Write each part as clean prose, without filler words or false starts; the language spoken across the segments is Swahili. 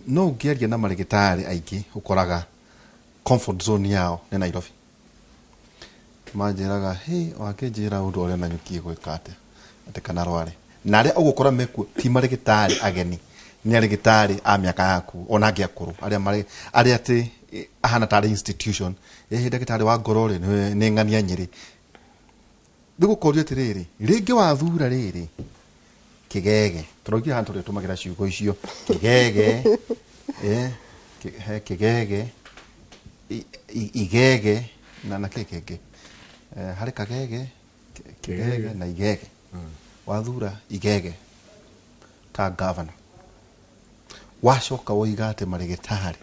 no ngiaria na marigitari aingi ukoraga comfort zone yao ni Nairobi manjiraga wakinjira undu uria na nyuki gwikate ati kana rware na aria ugukora meku ti marigitari ageni ni arigitari a miaka yaku ona ngi akuru aria ati ahana tari institution ndagitari wa ngorore ni ngania Nyeri ndigukoria tiriri ringi wathura riri kigege turogia hantu ri tumagira ciugo icio kigege kigege igege na kigege hari kagege kigege na igege wathura igege ta governor washoka woigate marigitari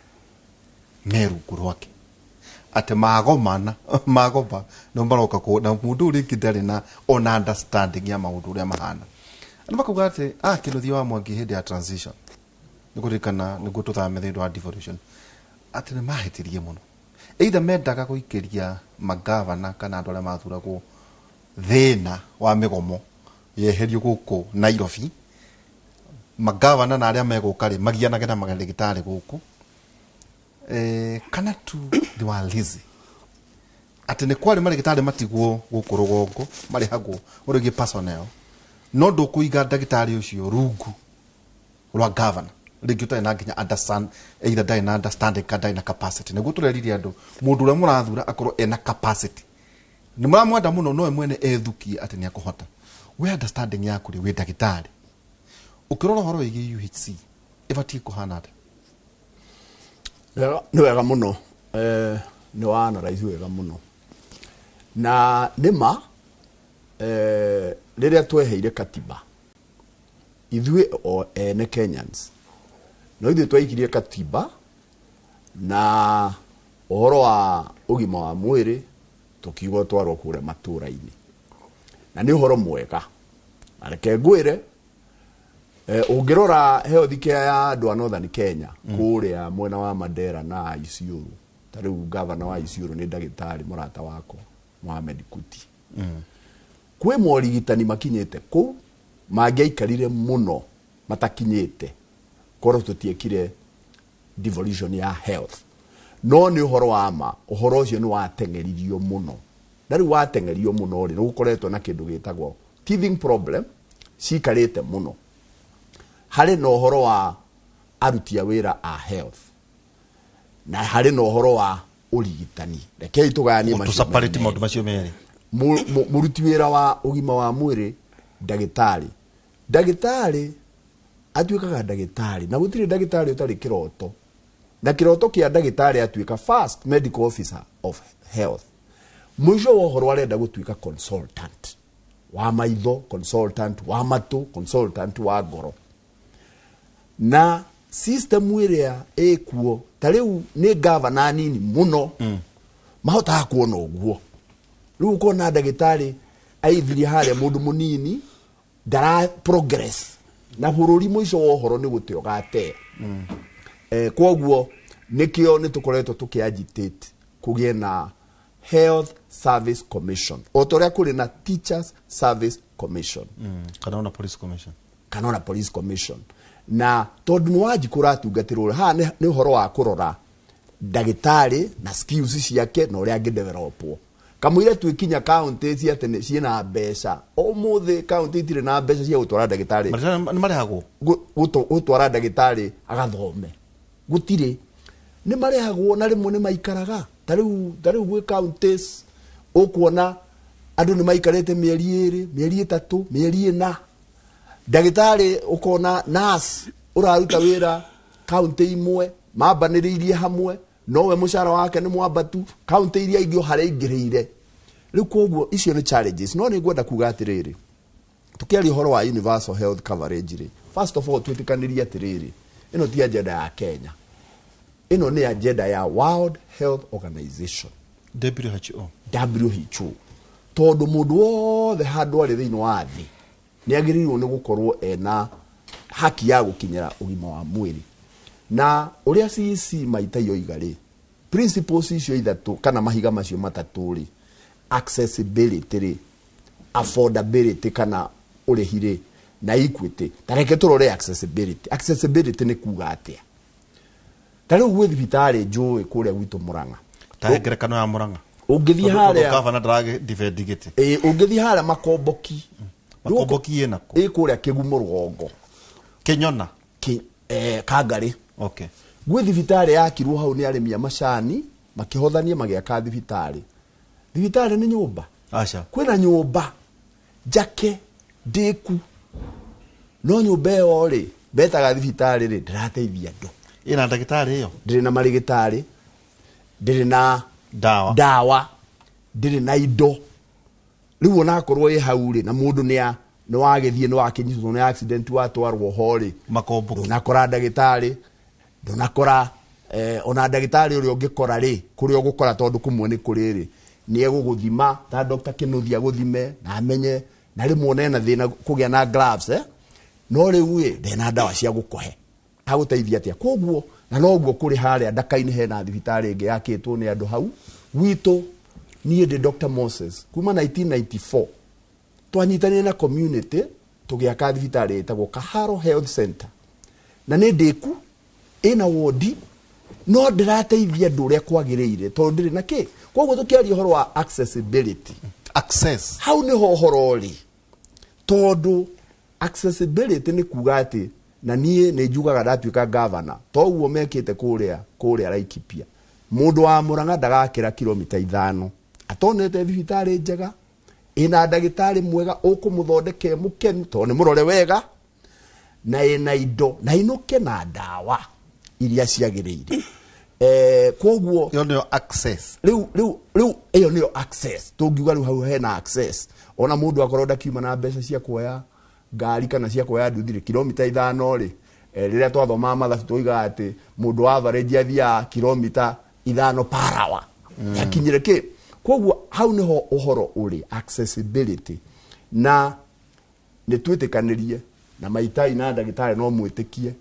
meru kurwake ate magomana magoba no baroka ko na mundu uri kidari na on understanding ya maundu uri mahana and bakuga ate kinuthi wa mwangi hindi ya transition nigurikana nigututhamethindwa wa devolution ate ne mahetirie muno either mendaga guikiria magavana kana andu aria mathuragwo thina wa migomo yeherio guku Nairobi magavana na aria megukari magianage na magarigitari guku kana tu they were lazy ati ne kwari marigitari matigwo guku rugongo mari hagu urigi personnel no ndukuiga ndagitari ucio rungu rwa governor rigita na nginya understand either dai na understanding kada ina capacity ne gutureririe andu mundu ura murathura akorwo ena capacity ni muramwenda muno no mwene ethukie ati ni akuhota we understanding yaku ri we ndagitari ukirora horo igi UHC ibati kuhana ati ni wega muno ni wana rais wega muno na nima riria tweheire katiba ithui o ene Kenyans no ithui twaikirie katiba na ohoro wa ugima wa mwiri tukiugo twarwo kure matura-ini na ni uhoro mwega areke ngwire ungirora health care ya andu a Northern Kenya kuria mwena wa Mandera na Isiolo tariu governor wa Isiolo ni ndagitari murata wako Mohamed Kuti kwe morigitani makinyete ku mangiaikarire muno matakinyete koro tutiekire devolution ya health no ni uhoro wa ma uhoro ucio ni watengeririo muno ndari watengerio muno ri gukoretwo na kindu gitagwo teething problem cikarite muno hari no horo wa aruti a wira a health na hari no horo wa urigitani reke itugani macio separate maundu macio meri muruti wira wa ugima wa mwiri ndagitari atuikaga ndagitari na gutire ndagitari utari kiroto na kiroto kia ndagitari atuika first medical officer of health mwisho wa horo arenda gutuika consultant wa maitho consultant wa matu consultant wa ngoro na system iria ekuo tariu ni governor nini muno mahota kuona uguo riu kona ndagitari aithiri hare mundu munini dara progress na bururi mwisho wa horo ni gutio gate kwoguo nikio ni tukoretwo tukiagitate kugie na Health Service Commission otoria kuri na Teachers Service Commission kana na Police Commission na tondu ni wajikura atungatirwo ha ni horo wa kurora ndagitari na skills ciake na uria angidevelopwo kamwire twikinya county cia tene ciena mbeca omuthe county itire na mbeca cia gutwara ndagitari ni marihagwo gutwara ndagitari agathome gutire ni marihagwo na rimwe ni maikaraga tariu gwe counties ukuona andu ni maikarete mieri 2 mieri 3 mieri 4 ndagitari ukona nurse uraruta wira county imwe mabaniririe hamwe nowe mushara wake ni mwabatu county iria ingio hareingirire riu koguo icio ni challenges no ni ngwenda kuga atiriri tukiari horo wa universal health coverage ri first of all twitikaniria atiriri ino ti agenda ya Kenya ino ni agenda ya World Health Organization WHO tondu mundu wothe handu ari thiini wa thi ni agirirwo ni gukorwo ena haki ya gukinyira ugima wa mwiri na uria CC maita yo igari principles icio ithatu kana mahiga macio matatu ri accessibility ri affordability kana urihire na equity tareke turore accessibility ni kuga atia tariu gwe thibitari njui kuria gwitu Murang'a ta ngerekano ya Murang'a ungithi haria gavana drag defendigite ungithi haria makomboki enako kuria Kigumo Rugongo Kenyona Kangari okay gwe thibitari yakirwo hau ni arimi a macani makihothania magiaka thibitari ni nyumba acha kwina nyumba njake ndiku no nyumba yo ri betaga thibitari ri ndirateithia andu ina ndagitari iyo ndiri na marigitari ndiri na dawa ndiri na indo riu ona korwo i hau ri na mundu ni wagithie ni wakinyitwo ni accident watwarwo hori makombo ndunakora ndagitari ndunakora ona ndagitari uri ungikora ri kuria ugukora tondu kumwe ni kuri ri ni eguguthima ta Dr. Kinuthia guthime na amenye na rimwe na thina kugia na gloves no riu ndena ndawa cia gukohe aguteithia atia koguo na noguo kuri haria ndaka-ini hena thibitari ingi yakitwo ni andu hau witu nie ndi Dr. Moses kuma 1994 twanyitanire na community tugiaka thibitari itagwo Kaharo Health Center na ni ndiku ina wodi no ndirateithia andu uria kwagiriire tondu ndiri na ki koguo tukiaria uhoro wa accessibility hau ni ho uhoro ri tondu accessibility ni kuga ati na nie ni njugaga ndatuika governor toguo mekite kuria Laikipia mundu wa Murang'a ndagakira kilomita 5 atonete thibitari njega ina ndagitari mwega ukumuthondeke mukenu tondu ni murore wega na ina indo na inuke na dawa iria ciagiriire koguo yo nio access riu iyo nio access tungiuga riu hau hena access ona mundu akorwo ndakiuma na mbeca cia kuoya ngari kana cia kuoya nduthire kilomita 5 ri riria twathoma mathabu tuiga ati mundu average athia kilomita 5 per hour yakinyire ki koguo hau niho uhoro uri accessibility na ni twitikanirie na maitai na ndagitari no mwitikie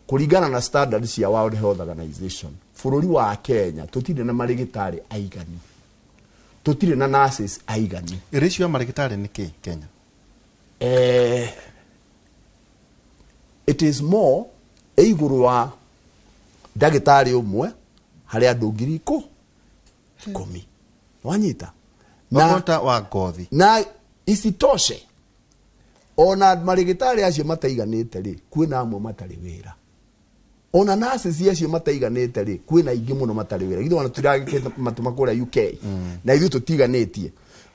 kuringana na standards cia World Health Organization bururi wa Kenya tutire na marigitari aigani tutire na nurses aigani ratio ya marigitari ni ki Kenya it is more iguru wa ndagitari umwe hari andu 10,000 wanyita na wa ngothi na isitoshe ona marigitari acio mataiganite ri kwina amwe matari wira ona nurses acio mataiganite ri kwina ingi muno matari wira githo wana turagikete matuma kuria UK na ithu tutiganitie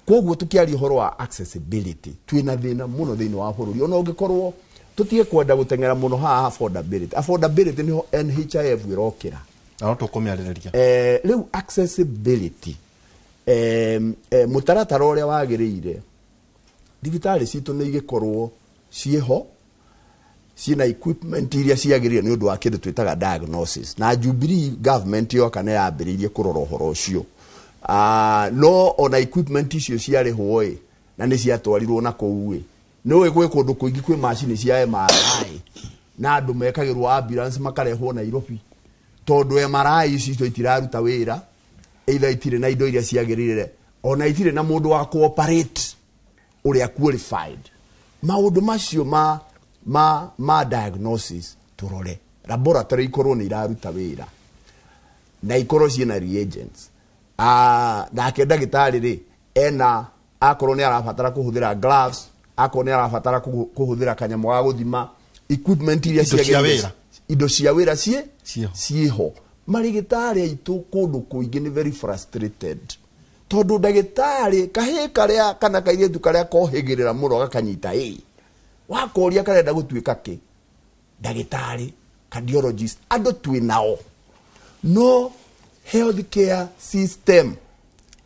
koguo tukiaria uhoro wa accessibility twina thina muno thini wa bururi ona ungikorwo tutige kwenda gutengera muno ha affordability niho NHIF wirokira na tukumiaririria riu accessibility mutaratara uria wagiriire thibitari citu ni igikorwo cieho ciina equipment iria ciagirire ni undu wa kindu twitaga diagnosis na Jubilee government yo kana yambiririe kurora uhoro ucio no ona equipment icio ciari hoe na ni ciatwarirwo na kuu no gwe kundu kuingi kwi machine cia MRI na andu mekagirwo ambulance makarehwo Nairobi tondu MRI icio itiraruta wira either itire na indo iria ciagirire ona itire na mundu wa cooperate uria qualified maundu macio ma diagnosis turore laboratory ikorwo ni iraruta wira na ikorwo ciina reagents na ndagitari ri ena akorwo ni arabatara kuhuthira gloves akorwo ni arabatara kuhuthira kanyamo ga guthima equipment iria ciagirire indo cia wira cieho marigitari aitu kundu kuingi ni very frustrated tondu ndagitari kahi karia kana kairitu karia kohigirira muno gakanyita wakoria karenda gutuika ki ndagitari cardiologist ando twinao no healthcare system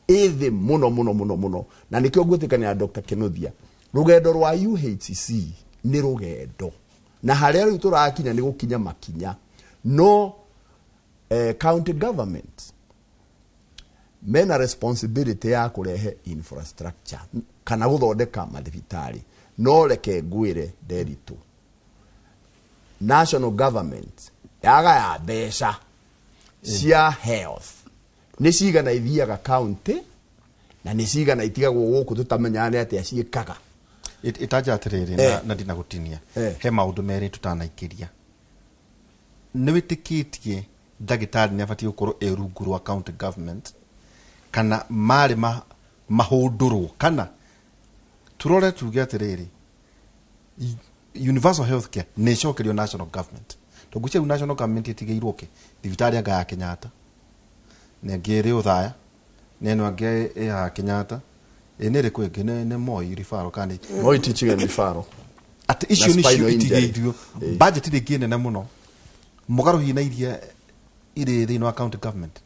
ithi muno na nikyo gwitikania Dr. Kinuthia rugendo rwa UHC ni rugendo na haria riu turakinya ni gukinya makinya no county government mena responsibility ya kurehe infrastructure kana guthondeka mathibitari no reke ngwire nderitu national government yaga ya mbeca cia health ni cigana ithiaga county na ni cigana itigagwo guku tutamenyane ati aciikaga itaja atiriri na ndina gutinia he maundu meri tutanaikiria ni witikitie ndagitari nĩ abatie gũkorwo rungu rwa county government kana marĩ mahũndũrwo kana turore tuge atĩrĩrĩ universal health care nĩ cokerio national government tũgucia national government ĩtigĩirwo ke thibitari anga ya Kenyatta nĩ ngĩrĩ ũthaya neno angĩ ya Kenyatta nĩ rĩkũ ĩngĩ nĩ Moi referral kana Moi teaching and referral at issue ni itigĩirio budget ĩngĩ nene mũno mũgarũhi na iria irĩ thĩinĩ wa county government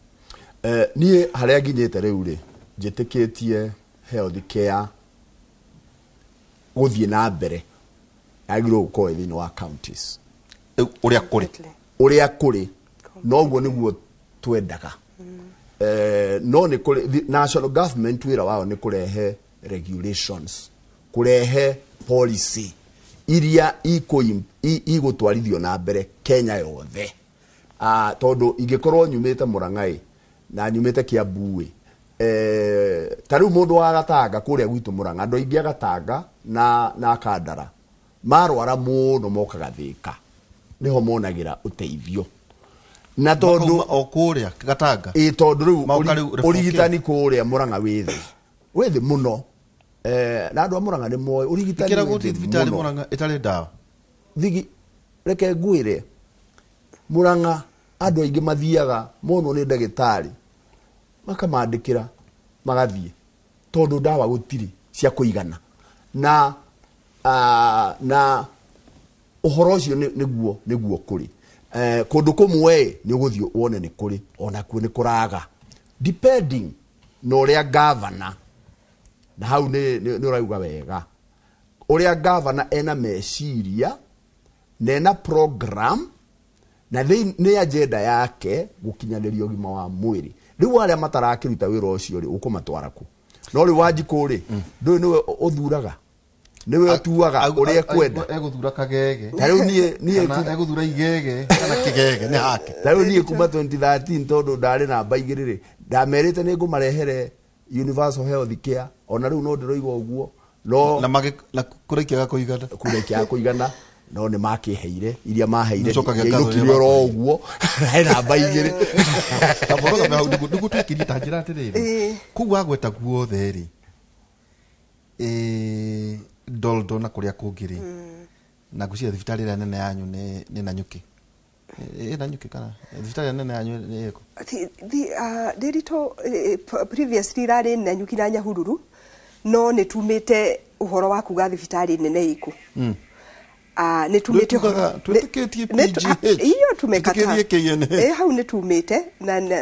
niĩ harĩa nginyĩte rĩu rĩ njĩtĩkĩtie health care gũthiĩ na mbere agĩrĩirwo gũkorwo thĩinĩ wa counties ũrĩa kũrĩ noguo nĩguo twendaga no nĩ kũrĩ national government wĩra wao nĩ kũrehe regulations kũrehe policy iria igũtwarithio na mbere Kenya yothe tondũ ingĩkorwo nyumĩte Mũrang'a na nyumĩte Kiambu tarĩu mũndũ wa Gatanga kũrĩa gwitũ Mũrang'a andũ aingĩ Gatanga na Kandara marwara mũno mokaga Thĩka niho monagĩra ũteithio na tondũ o kũrĩa Gatanga tondũ rĩu ũrigitani kũrĩa Mũrang'a wĩthĩ mũno na andũ a Mũrang'a nĩ moĩ ũrigitani kĩra gũthiĩ thibitarĩ Mũrang'a ĩtarĩ ndawa reke ngwĩre Mũrang'a andũ aingĩ mathiaga mono nĩ ndagĩtarĩ makamandĩkĩra magathiĩ tondũ ndawa gũtirĩ cia kũigana na ũhoro ũcio nĩguo kũrĩ kũndũ kũmwe nĩ ũgũthiĩ wone nĩ kũrĩ ona kuo nĩ kũraga depending na ũrĩa governor na hau nĩ ũrauga wega ũrĩa governor ena meciria na ena program na nĩ agenda yake gũkinyanĩria ũgima wa mwĩrĩ rĩu arĩa matarakĩruta wĩra ũcio rĩ ũkũmatwara ku no rĩ Wanjikũ rĩ ndũĩ nĩwe ũthuraga niwe atuaga ũrĩa ekwenda egũthura kagege tarĩu niĩ egũthura igege kana kĩgege nĩ hake tarĩu niĩ kuma 2013 tondũ ndarĩ namba igĩrĩ rĩ ndamerĩte nĩ ngũmarehere universal health care ona rĩu no ndĩroiga ũguo no na kũrĩkiaga kũigana no nĩ makĩheire iria maheire igũkirio ro ũguo namba igĩrĩ kaboroga me hau ndĩgũtwĩkirie ta njĩra atĩrĩrĩ kũu wagweta guothe rĩ Doldo na kuria kũngĩrĩ na gucia thibitarĩ ĩrĩa nene yanyu nĩ Nanyuki Nanyuki kana thibitarĩ nene yanyu nĩ ĩko Ndĩrito previously rarĩ Nanyuki na Nyahururu no nĩ tumĩte ũhoro wa kuga thibitarĩ nene ĩko nĩ tumĩte twĩtĩkĩtie PGH iyo tumekata hau nĩ tumĩte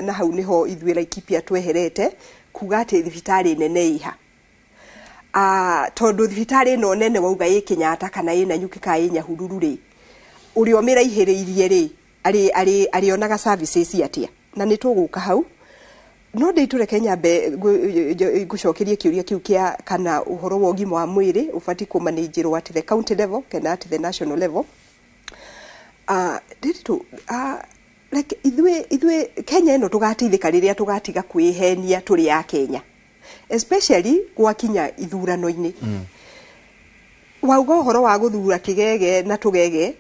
na hau niho ithuĩ Laikipia tweherete kuga atĩ thibitarĩ nene iha tondu thibitarĩ no nene wauga ĩ Kenyatta kana ĩ Nanyuki ka ĩ Nyahururu rĩ ũrĩa ũmĩraihĩrĩirie rĩ arĩonaga services atia na nĩ tũgũka hau no ndĩtũre Kenya ngũcokerie kĩũria kĩu kĩa kana ũhoro wa ũgima wa mwĩrĩ ũbati kũmanĩjĩrwo at the county level kana at the national level ndĩtũ like ithuĩ Kenya ĩno tũgateithĩka rĩrĩa tũgatiga kwĩhenia tũrĩ a Kenya especially gwakinya ithurano-inĩ wauga ũhoro wa gũthura kĩgege na tũgege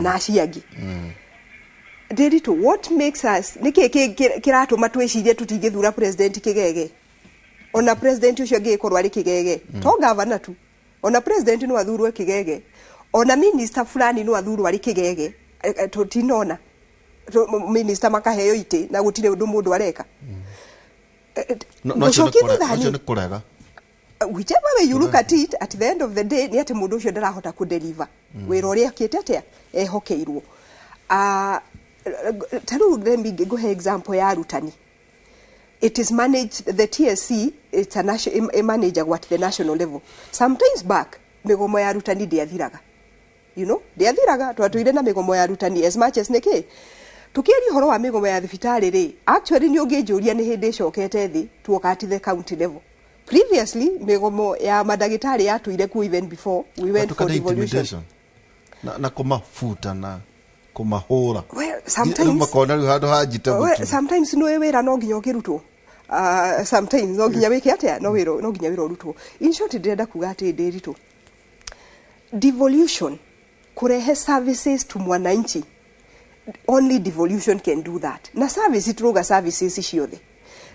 na aciangi ndĩritũ what makes us nĩkĩ kĩratũma twĩcirie tũtingĩthura president kĩgege ona president ũcio angĩkorwo arĩ kĩgege to governor tu ona president no athurwo kĩgege ona minister fulani no athurwo arĩ kĩgege tũtinona minister makaheo itĩ na gũtirĩ ũndũ mũndũ areka whichever way you look at it at the end of the day ni ati mundu ucio ndarahota ku deliver wira uria akite atia ehokeirwo taru let me go example ya arutani it is managed the TSC it's a national manager at the national level sometimes back migomo ya arutani ndiathiraga you know ndiathiraga twatuire na migomo ya arutani as much as niki tukiri horo wa migomo ya thibitarĩ rĩ actually ni ũngĩnjũria nĩ hĩndĩ icokete thĩ tuoka at the county level previously migomo ya madagĩtarĩ yatuire ku even before we went for devolution na kumafuta na kumahũra well sometimes no wĩra no nginya ũkĩrutwo sometimes no nginya wĩke atĩa no nginya wĩra ũrutwo in short ndĩrenda kuga atĩ ndĩritũ devolution kurehe services to mwananchi only devolution can do that. Na service turuga services ciothe.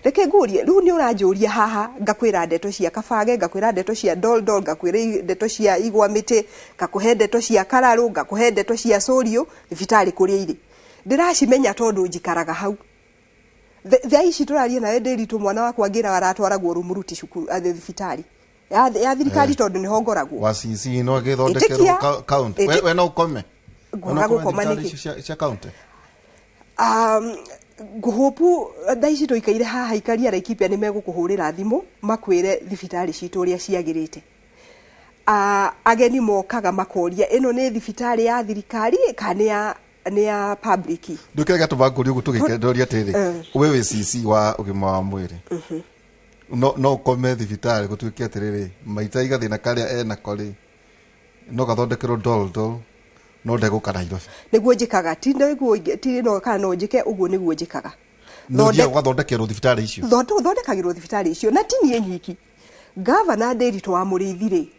Reke ngurie riu ni uranjuria haha ngakwira ndeto cia kabage, ngakwira ndeto cia doldol, ngakwira ndeto cia igwa mite, ngakuhe ndeto cia kararu, ngakuhe ndeto cia sorio thibitari kuria iri. Ndiracimenya tondu njikaraga hau. The ici turaria nawe ndiritu mwana wakwa ngira aratwaragwo rumuruti cukuru thibitari ya thirikari tondu ni hongoragwo wasisi no githondekerwo count we no ukome ngoragwo komaniki cia count nguhopu ndaici toikaire haha ikaria Laikipia ni megukuhurira thimu makwire thibitari citu uria ciagirite ageni mokaga makoria ino ni thibitari ya thirikari kana ni ya public ndukega tubanguri ugu tugikendoria tiri wewe CC wa ugima wa mwiri no kome thibitari gutuikia tiriri maita igathina karia na kori no gathondekero doldol no ndego kana iro niguo njikaga ti no kana no njike uguo niguo njikaga thonde gathondekero thibitari icio thondekagirwo thibitari icio na ti nie nyiki governor Nderitu wa Murithiri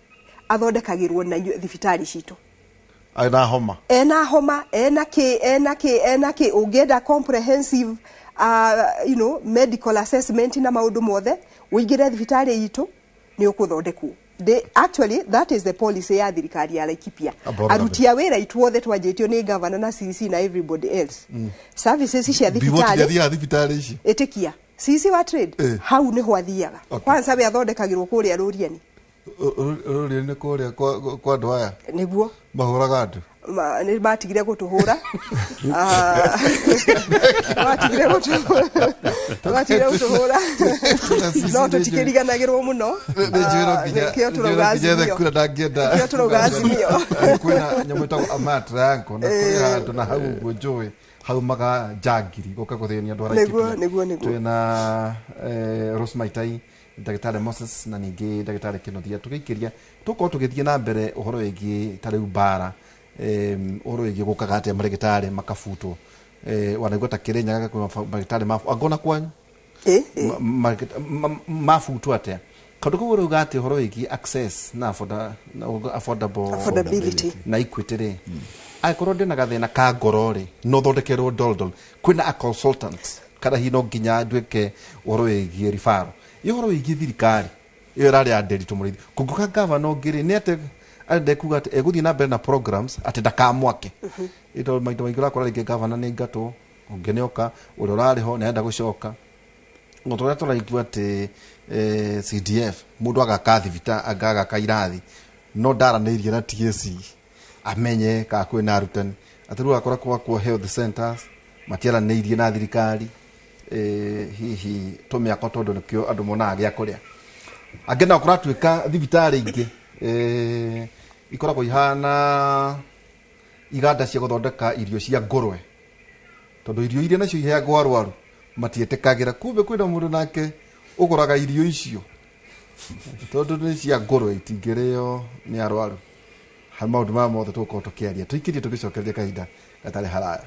athondekagirwo na thibitari citu ena homa ena ke ugenda comprehensive medical assessment na maundu mothe uingire thibitari yitu ni ukuthondekwo. Actually that is the policy ya thirikari ya Laikipia. Arutia wira itwothe twanjitio ni governor na CC na everybody else. Services cia thibitari ici etikia CC wa trade hau ni hwathiaga kwanza we athondekagirwo kuria ruriani ruriani kuria kwa ndoaya niguo mahuraga andu ni batigire gutuhura batigire gutuhura no tutikiriganagirwo muno nikio turugazimio kwina nyamu ta amatra yanko na kuria andu na hau gujui hau maga jagiri goka kuthenia andu Laikipia niguo twina Rosmaitai Dagitari Moses na ningi Dagitari Kinothia tugikiria tuko tugithie na mbere uhoro wigi tariu bara uhoro wigi gukaga ate marigitari makafutwo wanaigwa ta Kirinyaga kwa marigitari mafu agona kwanyu mafutu ate kandu ko uruga ate uhoro wigi access na affordability na equity ri aikorwo ndina gathina ka ngorori no thondekerwo doldol kwina a consultant kada hino nginya ndweke uhoro wigi referral ihoro wigi thirikari iyo rari ya Nderitu Murithi kuguka governor ngiri ni ate ande kuga ate eguthi na mbere na programs ate ndakamwake ito maito maigura kora ringi governor ni ngato ungenioka uri urari ho naenda gucoka ngotora turaigua ate CDF mundu agakathi vita agaga kairathi no ndaranirie na TSC amenye ka kwina arutani atiru akora kwa health centers matiara neirie na thirikari hihi tumiako tondu nikio andu monaga gya kuria agena okora twika thibitari ingi ikoragwo ihana iganda cia guthondeka irio cia ngurwe tondu irio iria nacio iheagwo arwaru matietekangira kumbe kwina mundu nake uguraga irio icio tondu ni cia ngurwe itingireo ni arwaru ha maundu ma mothe tuko tukiaria tuikirie tugicokereria kahinda gatari haraya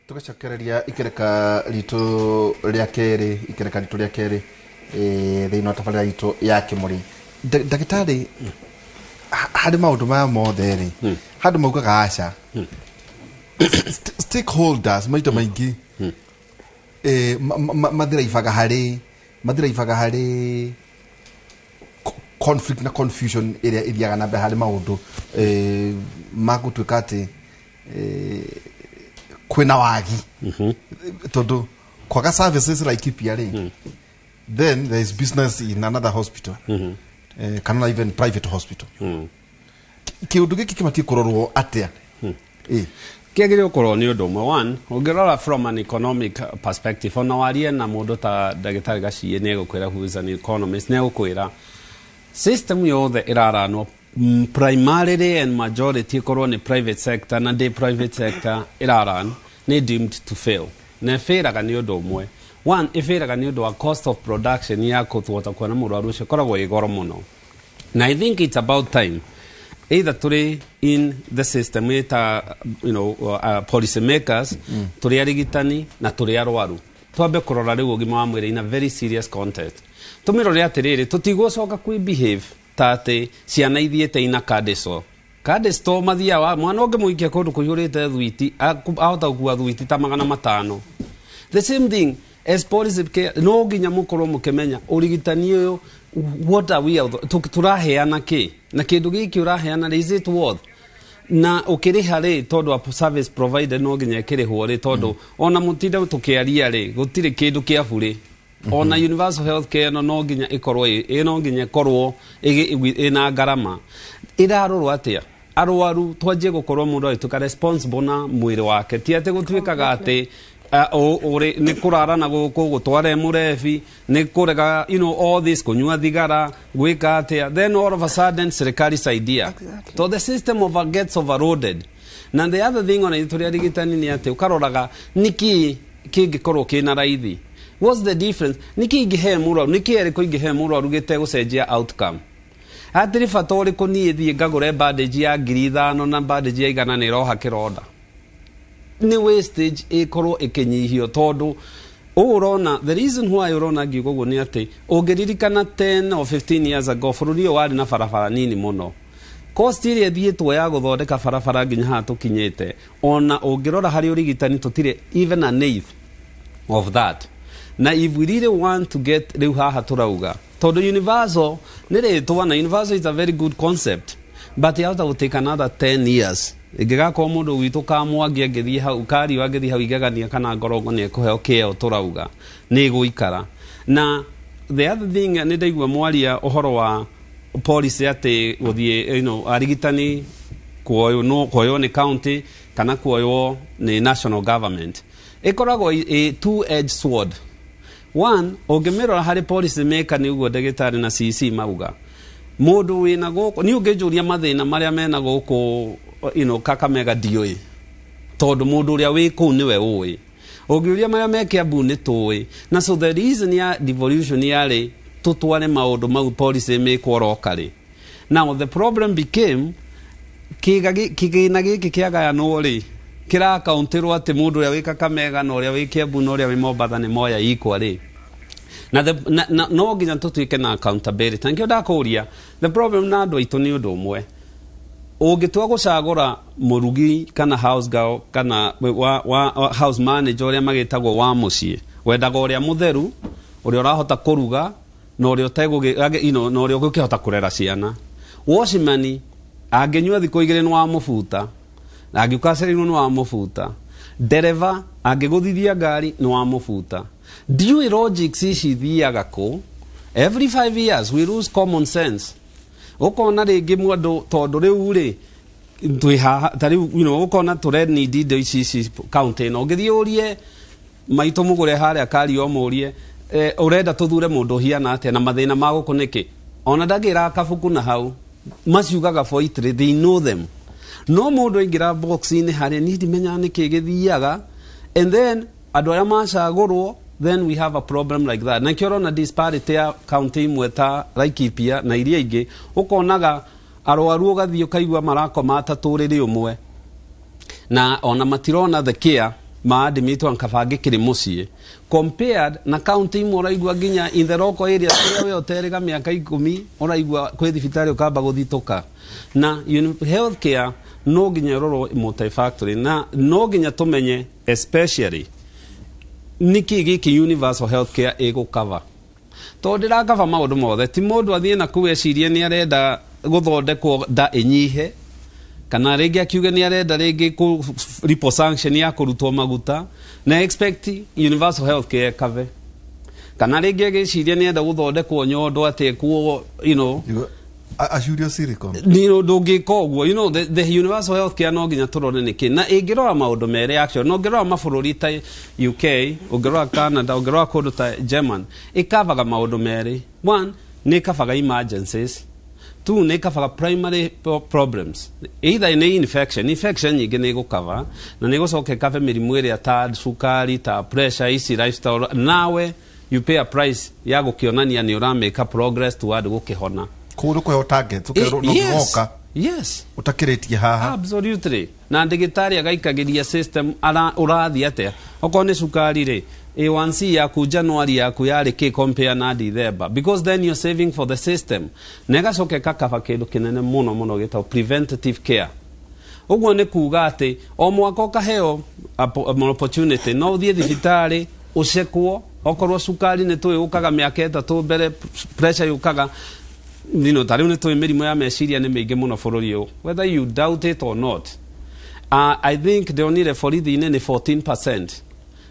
tugicokereria ikereka ritu ria keri thiini wa tabarira itu ya Kimuri Dagitari hari maundu ma mothe ri handu maugaga aca stakeholders maito maingi mathira ibaga hari conflict na confusion iria iriaga na hari maundu magutwika ati kwina wagi tondu kwaga services Laikipia ri then there is business in another hospital kana even private hospital kiundu giki kimati kurorwo atia kiagire ukorwo ni undu umwe one ungirora from an economic perspective ona warie na mundu ta Dagitari Gacie ni gukwira who is an economist ni gukwira system yothe iraranwo primarily and majority ikorwo ni private sector na the private sector iraran ni deemed to fail na fairaga ni undu umwe one ifairaga ni undu wa cost of production ya kuthwota kwa na murwaru ucio koragwo igoro muno na I think it's about time either turi in the system eta policy makers turi arigitani na turi arwaru twambe kurora riu ugima wa mwiri in a very serious context tumirore atiriri tutigwo coka kwi behave tate ciana ithiete ina kadeso kadesto mathia wa mwana onge muikia kundu kuyurite thwiti ahota gukua thwiti ta 500. The same thing as policy care no nginya mukorwo mukimenya urigitani uyu what are we turaheana ki na kindu giki uraheana is it worth na ukiriha ri tondu a service provider no nginya kirihwo ri tondu ona mutinde tukiaria ri gutire kindu kia buri ona universal health care no nginya ikorwo no nginya ikorwo ina garama irarorwo atia arwaru twanjie gukorwo mundu aituka responsible na mwiri wake ti ate gutwikaga ati ore ni kurara na gutware murefi ni kurega all this kunyua thigara gwika atia then all of a sudden serikali saidia so the system gets overloaded. Na the other thing on ituria rigitani ni ati ukaroraga niki kingikorwo kina raithi. What's the difference? Niki ingihe murwaru niki eriko ingihe murwaru gite gucenjia outcome. Atiri fatori ko nie thie ngagure bandage ya 5,000 na bandage ya 100 ni roha kironda. Ni wastage ikorwo ikinyihio tondu urona the reason why urona ngiugo ni ati ungiririkana 10 or 15 years ago bururi wari na barabara nini muno. Cost iria thietwo ya guthondeka barabara nginya ha tukinyite ona ungirora hari urigitani tutire even an eighth of that. Na if we really want to get riu haha turauga tondu universal niritwa na universal is a very good concept but it will take another 10 years igigakwo mundu witu kamwangi angithie hau kari wangithie hau igagania kana ngorongo ni kuheo kio turauga ni guikara. Na the other thing ni ndaigua mwaria uhoro wa policy ati guthie arigitani kuoyo ni county kana kuoyo ni national government ikoragwo a two-edged sword. One, ungimirora hari policy maker ni uguo ndagitari na CC mauga mundu wina guku ni ungijuria mathina maria mena guku Kakamega dioi tondu mundu uria wi ku niwe uwi ungiuria maria me Kiambu ni tuwi na so the reason ya devolution yari tutware maundu mau policy maker rokari. Now the problem became kigina giki kiagayano ri kira akauntirwo ati mundu uria wi Kakamega na uria wi Kiambu na uria wi Mombasa ni moya equally. Na no nginya tutwike na accountability. Nkio ndakuria the problem na andu aitu ni undu umwe ungitwa gucagura murugi kana house girl kana house manager uria magitagwo wa mucii wendaga uria mutheru uria urahota kuruga na uria utegugi na uria ukihota kurera ciana. Washman angenyua thiko igire ni wa mufuta na angikacirinu ni wa mufuta. Dereva angiguthithia ngari ni wa mufuta. Due logics ici thiaga ku every 5 years we lose common sense. Ukona ringi mwandu tondu riu ri twiha tari ukona tore need indo ici county no ngithiurie maitu mugure haria kari o murie urenda tuthure mundu hiana atia na mathina maguku niki ona ndagira kabuku na hau maciugaga for it they know them. No mundu ingira box ini haria need menya niki githiaga and then andu aria macagurwo then we have a problem like that. Na kioro na disparity ya county mweta Laikipia na iria ingi ukonaga arwaru gathio kaigwa marako mataturiri umwe na ona matirona the care maadimito ankabangi kiri mucie compared na county moraigwa ginya in the local area kuria we oterega miaka 10 oraigwa kwi thibitari ukamba guthituka na health care no ginya roro multifactory na no ginya tumenye especially niki giki universal health care ego cover to ndira cover maundu mothe ti mundu athie na kuwecirie ni arenda guthondekwo da enyihe kana ringi akiuge ni arenda ringi ku liposuction ya kurutwo maguta na expect universal health care cover kana ringi agiciria ni arenda guthondekwo nyondo atekwo Assurio silicon. Ndungikogwo the universal health care no nginya turone niki na ingirora maundu mere action no ngirora mabũrũri ta UK ungirora Canada ungirora kundu ta German ikavaga maundu mere. One ni kafaga emergencies. Two ni kafaga primary problems either ni infection nyingi ni gukava na ni gucoke kave mirimu iria ta sukari ta pressure isi lifestyle nawe you pay a price ya gukionania ni urameka progress toward gukihona kuru kwa target ukiroka yes utakiritie haha absolutely na ndigitari agaikagiria system urathi ate okone sukari ri A1C yaku January yaku yari ki compare na December, because then you're saving for the system. Nega soke kakava kindu kinene muno gitao preventative care. Uguo ni kuga ati o mwaka ukaheo opportunity no thie thibitari ucekwo okorwo sukari ni tui ukaga miaka itatu mbere, pressure yukaga tariu ni tui mirimu ya meciria ni mingi muno bururi uyu, whether you doubt it or not. I think the only borithi ni 14%.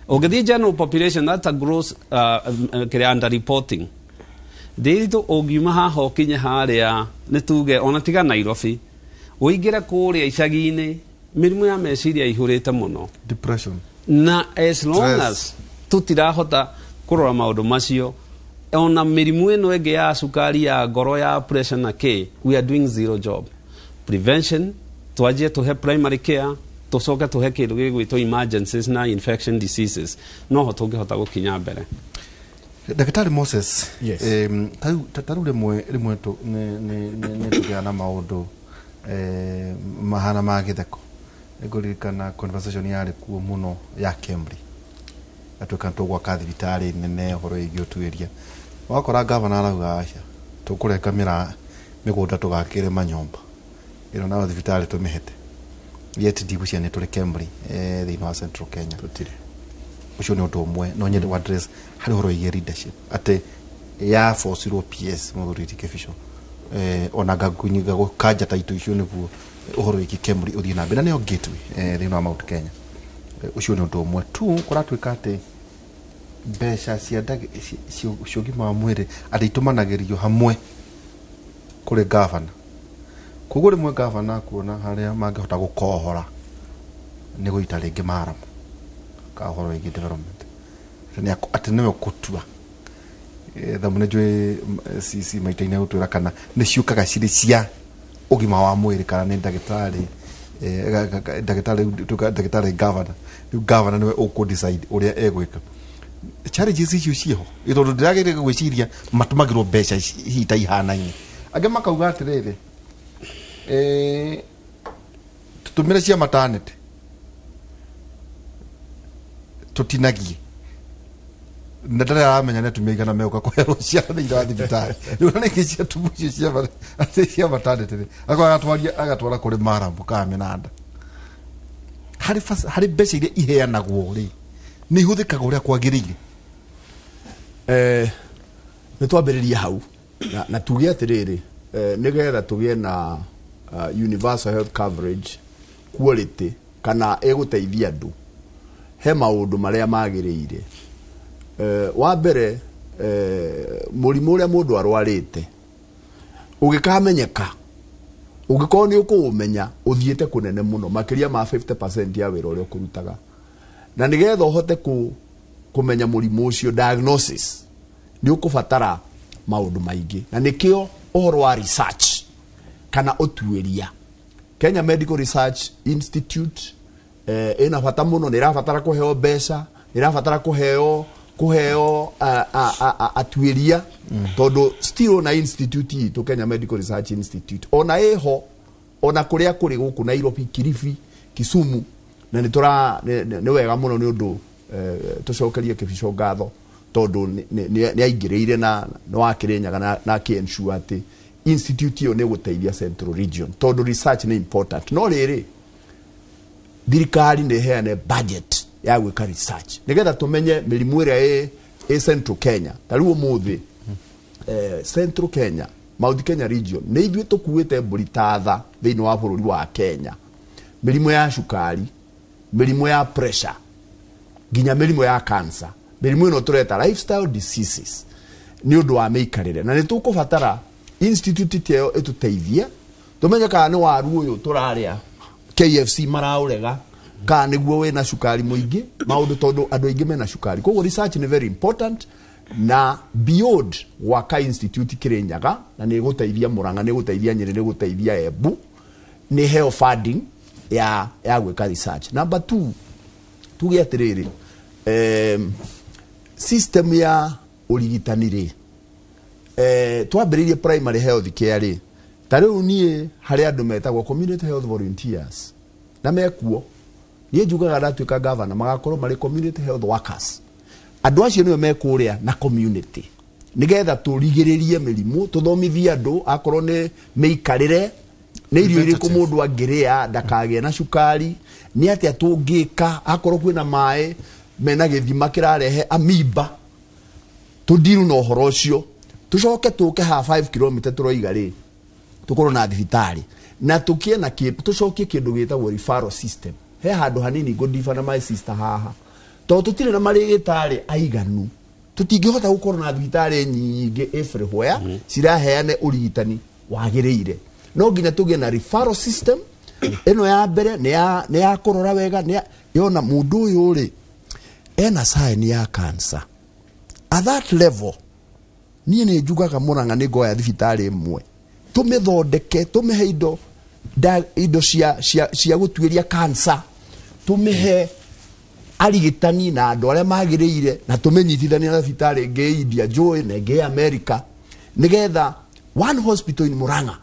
Ogethie general population, that's a gross under reporting. Ndiritu ungima haha ukinye haria ni tuge ona tiga Nairobi uingire kuria icagi-ini mirimu ya meciria ihurite muno, depression, na as long as tutirahota kurora maundu macio, ona mirimu ino enge ya sukari ya ngoro ya pressure na ke, we are doing zero job. Prevention twajie tuhe primary care, tucoke tuhe kindu gigwitwo emergencies na infection diseases, no ho tungihota gukinya mbere. Daktari Moses, yes. Taru rimwe tu ne tugiana maundu mahana ma githeko iguririkana conversation yari kuo muno ya Kemri atuka tugwaka thibitari nene horo igio tuiria wakora governor arauga aca tukureka migunda tugakire manyomba ino na thibitari tumihete yet dibucia ne tuli Kemri thiini wa Central Kenya tutire ucio ni undu umwe no nyende wa address hari horo igio leadership ate ya force PS muthuriti Kebisho onaga kunyiga gukaja taito icio niguo uhoro iki Kemri uthii na mbere, nio gateway thiini wa Mount Kenya. Ucio ni undu umwe tu kuratwika ati mbeca cia ciogima wa mwiri atumanagiririo hamwe kuri governor, koguo rimwe governor kuona haria mangihota gukohora ni guita ringi maramu ka uhoro igi development ati niwe kutua thamune jwe sisi maitaine gutwira kana ni ciukaga ciri cia ugima wa mwiri kana ni ndagitari governor niwe uku decide uria egwika challenges icio ciho itondu ndiragire gwiciria matumagirwo mbeca hita ihanaine ange makauga atiriri tutumire cia maternity tutinagie na ndare amenya ne tumigana meuka kwero cia thindi wa thibitari riu ni cia tumucio cia maternity agatwara kuri marambu ka minanda hari mbeca iria iheanagwo ri ni huthikaga uria kwagirire. Ni twambiriria hau na tuge atiriri nigetha tugie na universal health coverage quality kana eguteithia andu he maundu maria magirire. Wa mbere murimu uria mundu arwarite ugikamenyeka ugikorwo ni ukuumenya uthiete kunene muno makiria ma 50% ya wira uria ukurutaga, na nigetha uhote kumenya murimu ucio diagnosis ni ukubatara maundu maingi, na nikio uhoro wa research kana utuiria. Kenya Medical Research Institute ina bata muno, nirabatara kuheo mbeca, nirabatara kuheo atuiria tondu still na institute to Kenya Medical Research Institute ona eho ona kuria kuri guku Nairobi, Kilifi, Kisumu, na ni wega muno ni undu tucokerie Kebisho ngatho tondu ni aingiriire na wakirinyaga na kiensure ati institute yo ni guteithia Central Region tondu research ni important. No riri thirikari ni heane budget ya gwika research nigetha tumenye mirimu iria e Central Kenya. Tariu muthi Central Kenya, Mount Kenya region ni ithuĩ tukuite mburitatha thiini wa bururi wa Kenya, mirimu ya shukari, mirimu ya pressure, ginya mirimu ya cancer, mirimu ino tureta lifestyle diseases ni undu wa meikarire, na ni tukubatara institute tio etuteithie tumenye kana ni waru uyu turaria KFC maraurega ka niguo wina shukari muingi maundu tondu andu aingi mena shukari. Koguo research ni very important, na beyond waka institute Kirinyaga na ni guteithia Murang'a, ni guteithia Nyeri, ni guteithia Embu, ni heo funding ya gwika research. Number 2 tuge atiriri system ya urigitani twambiririe primary health care tariu nie hari andu metagwo community health volunteers na mekuo niĩ njugaga ndatuĩka governor magakorwo marĩ community health workers. Andũ acio nĩo mekũrĩa na community nigetha tũrigĩrĩrie mĩrimũ, tũthomithie andũ akorwo nĩ mĩikarĩre, nĩ irio irĩkũ mũndũ angĩrĩa ndakagĩe na cukari, nĩ atĩa tũngĩka akorwo kwĩna maĩ mena gĩthima kĩrarehe amoeba, tũndiru na ũhoro ũcio, tũcoke tũke ha 5 km tũroiga rĩ tukorwo na thibitarĩ na tukie na tucokie kindu gitagwo referral system. He handu hanini ngodifa na my sister haha to tutire na marigitari aiganu, tutingihota gukorwo na thibitarĩ nyingĩ everywhere ciraheane urigitani wagĩrĩire. No nginya tugie na referral system. Eno ya mbere ni ya kurora wega, ni yona mundu uyu ri ena sign ya cancer. At that level niĩ nĩ njugaga Mũrang'a nĩ ngoya thibitarĩ ĩmwe tumithondeke, tumihe indo cia gutuĩria cancer, tumihe arigitani na andũ arĩa magĩrĩire, na tumenyitithania na thibitarĩ ĩngĩ India njũĩ na ĩngĩ America, nigetha one hospital in Mũrang'a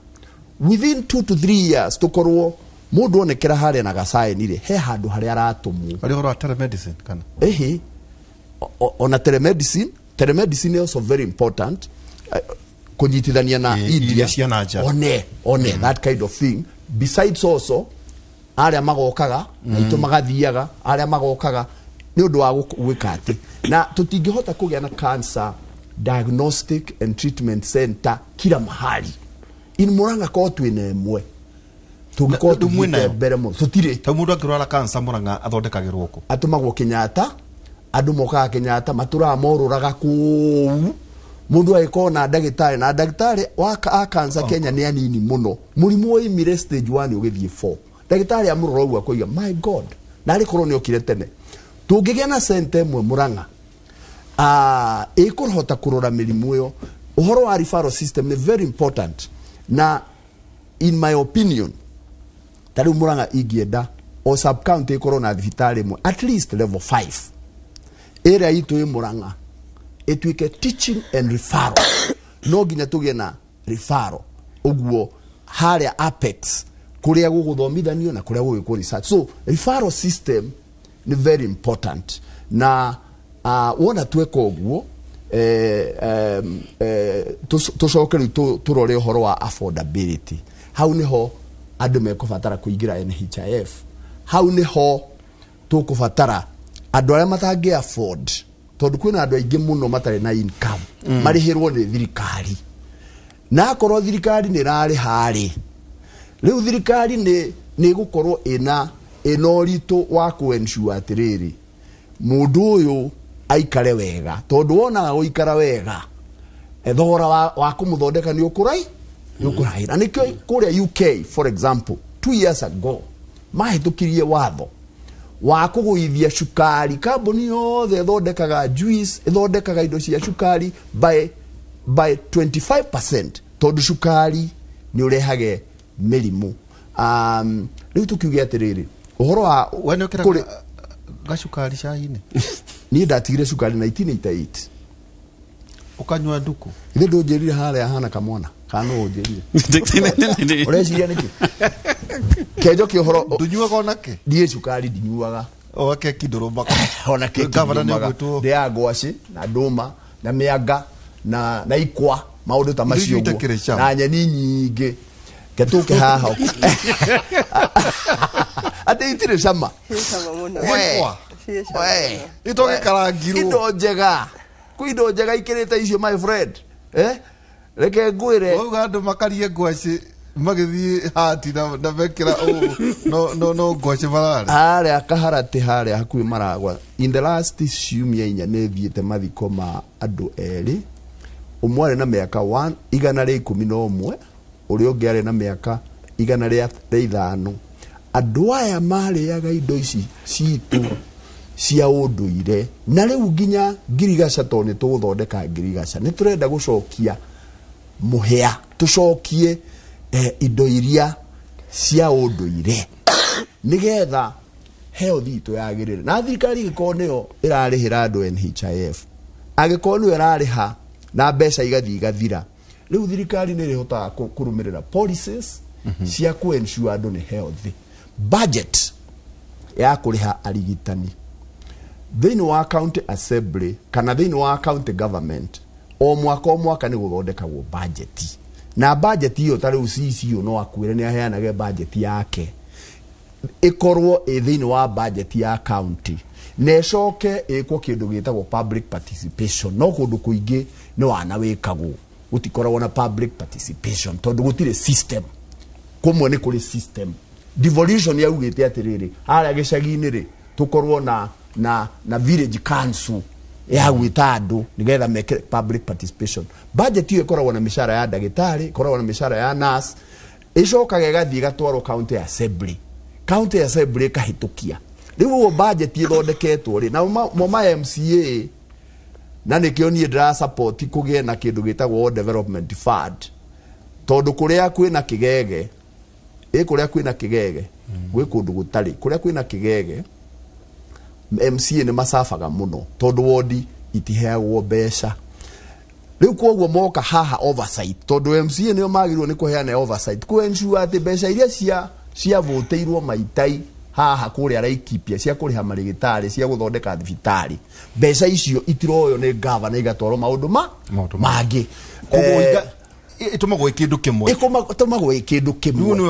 within 2 to 3 years tukorwo mundu onekera harĩa na gasaini ri he handu harĩa aratumwo ari horo telemedicine kana ona telemedicine is also very important. Kunyitithania na India one that kind of thing. Besides also aria magokaga na itu magathiaga aria magokaga ni undu wa gwika ati na tutingihota kugĩa na cancer diagnostic and treatment center kila mahali in Mũrang'a ko twine mwe tungiko tumwine mbere mu tutire ta mundu akirwara cancer Mũrang'a athondekagirwo ku atumagwo Kenyatta, andu mokaga Kenyatta matura moruraga ku mundu aiko na ndagitari wa cancer Kenya ni anini muno, murimu oimire stage 1 ugithie 4 ndagitari amurora ugu akoiga my god nari korwo ni okire tene tungigĩa na center mwe Mũrang'a ikuhota kurora mirimu yo. Uhoro wa referral system is very important, na in my opinion tari Mũrang'a ingienda o sub county ikorwo na thibitarĩ mwe at least level 5 area itu Mũrang'a etuike teaching and referral. No nginya tugie na referral uguo haria apex kuria guguthomithanio na kuria gugikwo research. So referral system ni very important, na wona tweka uguo tucoke turore uhoro wa affordability. Hau niho andu mekubatara kuingira NHIF, hau niho tukubatara andu aria matangi afford, tondu kwina andu aingi muno matari na income marihirwo ni thirikari, na akorwo thirikari ni rari hari riu thirikari ni gukorwo ina uritu wa kuensure atiriri mundu uyu aikare wega, tondu wona guikara wega thogora wa kumuthondeka ni ukurai na nikyo kuria UK for example 2 years ago mahitukirie watho wa kuguithia shukari. Kambuni yothe thondekaga juice, ithondekaga indo cia shukari by 25%, tondu shukari ni urehage mirimu. Riu tukiuge atiriri uhoro wa wene ukira gashukari cai-ini ni ndatigire shukari 1988 ukanywa nduku ithe ndunjirire haria hana kamwana kana unjirire ureciria niki kejo ki uhoro ndunyuaga onake ndie shukari ndinyuaga oke kidoro maka ona keki gavana ndia ngwaci na nduma na mianga na ikwa maundu ta macio na nyeni nyingi ketuke haha ate itire sama itoke karangiro indo njega ikirite icio my friend reke ngwire uga andu makarie ngwaci magithie hati na mekira no ngwaci barara haria kaharati haria hakui maragwa. In the last ciumia inya ni thiete mathiko ma andu eri, umwe na miaka 111 uria ungi ari na miaka 105. Andu aya mariaga indo ici citu cia unduire, na riu nginya ngirigaca to ni tuguthondeka ngirigaca ni turenda gucokia muhia, tucokie indo iria cia unduire nigetha health itu yagirire. Na thirikari giko niyo irarihira andu NHIF, agiko niyo irariha na mbeca igathira. Riu thirikari ni rihota kurumirira policies cia ku ensure andu ni healthy. Budget ya kuriha arigitani thini wa county assembly kana thini wa county government o mwaka ni guthondekagwo budget na budget iyo tari ucicio no akwire ni aheanage budget yake ikorwo thini wa budget ya county necoke ikwo kindu gitagwo public participation no kundu kuingi ni wana wikagwo gutikoragwo na public participation tondu gutire system kumwe ni kuri system devolution yaugite atiriri aria gicagi-ini ri tukorwo na village council ya gwita andu nigetha meke public participation budget iyo ikoragwo na mishara ya ndagitari ikoragwo na mishara ya nurse icokaga igathii gatwarwo county assembly kahitukia riu budget ithondeketwo ri na mo MCA na nikio nie ndira support kugie na kindu gitagwo development fund tondu kuria kwina kigege kuria kwina kigege gwi kundu gutari kuria kwina kigege MCA ni masafaga muno tondu wodi itiheagwo mbeca riu koguo moka haha oversight tondu MCA nio magirwo ni kuheana oversight ku ensure ati mbeca iria cia voteirwo maitai haha kuria Laikipia cia kuriha marigitari cia guthondeka thibitari mbeca icio itiroyo ni governor igatwaro maundu mangi koguo itumagwo ikindu kimwe itumagwo ikindu kimwe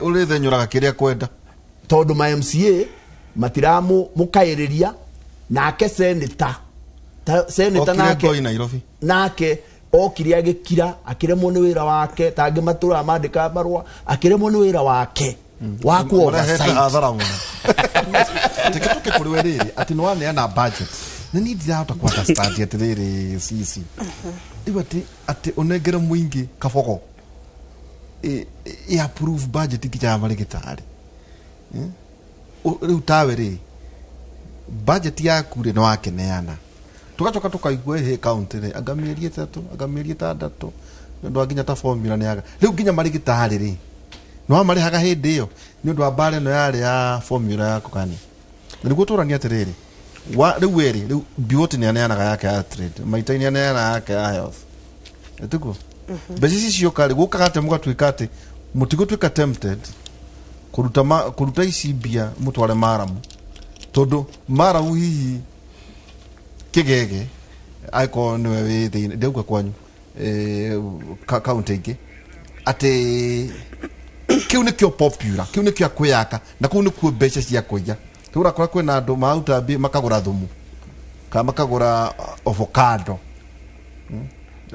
uri thenyuraga kiria kwenda tondu ma MCA matiramu mukairiria nake senator nake okiri agikira akiremwo ni wira wake tangi matura mandika barua akiremwo ni wira wake waku oversight tikituke kuri weriri ati no ane na budget ni ndirahota ku understand atiriri sisi ibati ati onegere muingi kaboko approve budget ikija marigitari riu tawe ri budget yaku ri no akeneana tugacoka tukaigua he county ri agamirie 3 agamirie 6 ndo aginya ta formula ni aga riu ginya marigitari ri no amari haga hindi iyo ni ndo abare no yari ya formula yako kani niguo turania atiriri riu weri riu bioti ni aneanaga yake ya trade maitaini aneana yake ya health etuko bezisi cio kali gukaga te mugatuika ati mutigutwika tempted kuruta icibia mutware Maramu tondu Maramu hihi kigege aiko niwe withi ndeuga kwanyu county ingi ati kiu nikio popular kiu nikio kwiyaka na kuu nikuo mbeca cia kuiya tura kwa kwina andu mauta makagura thumu ka makagura avocado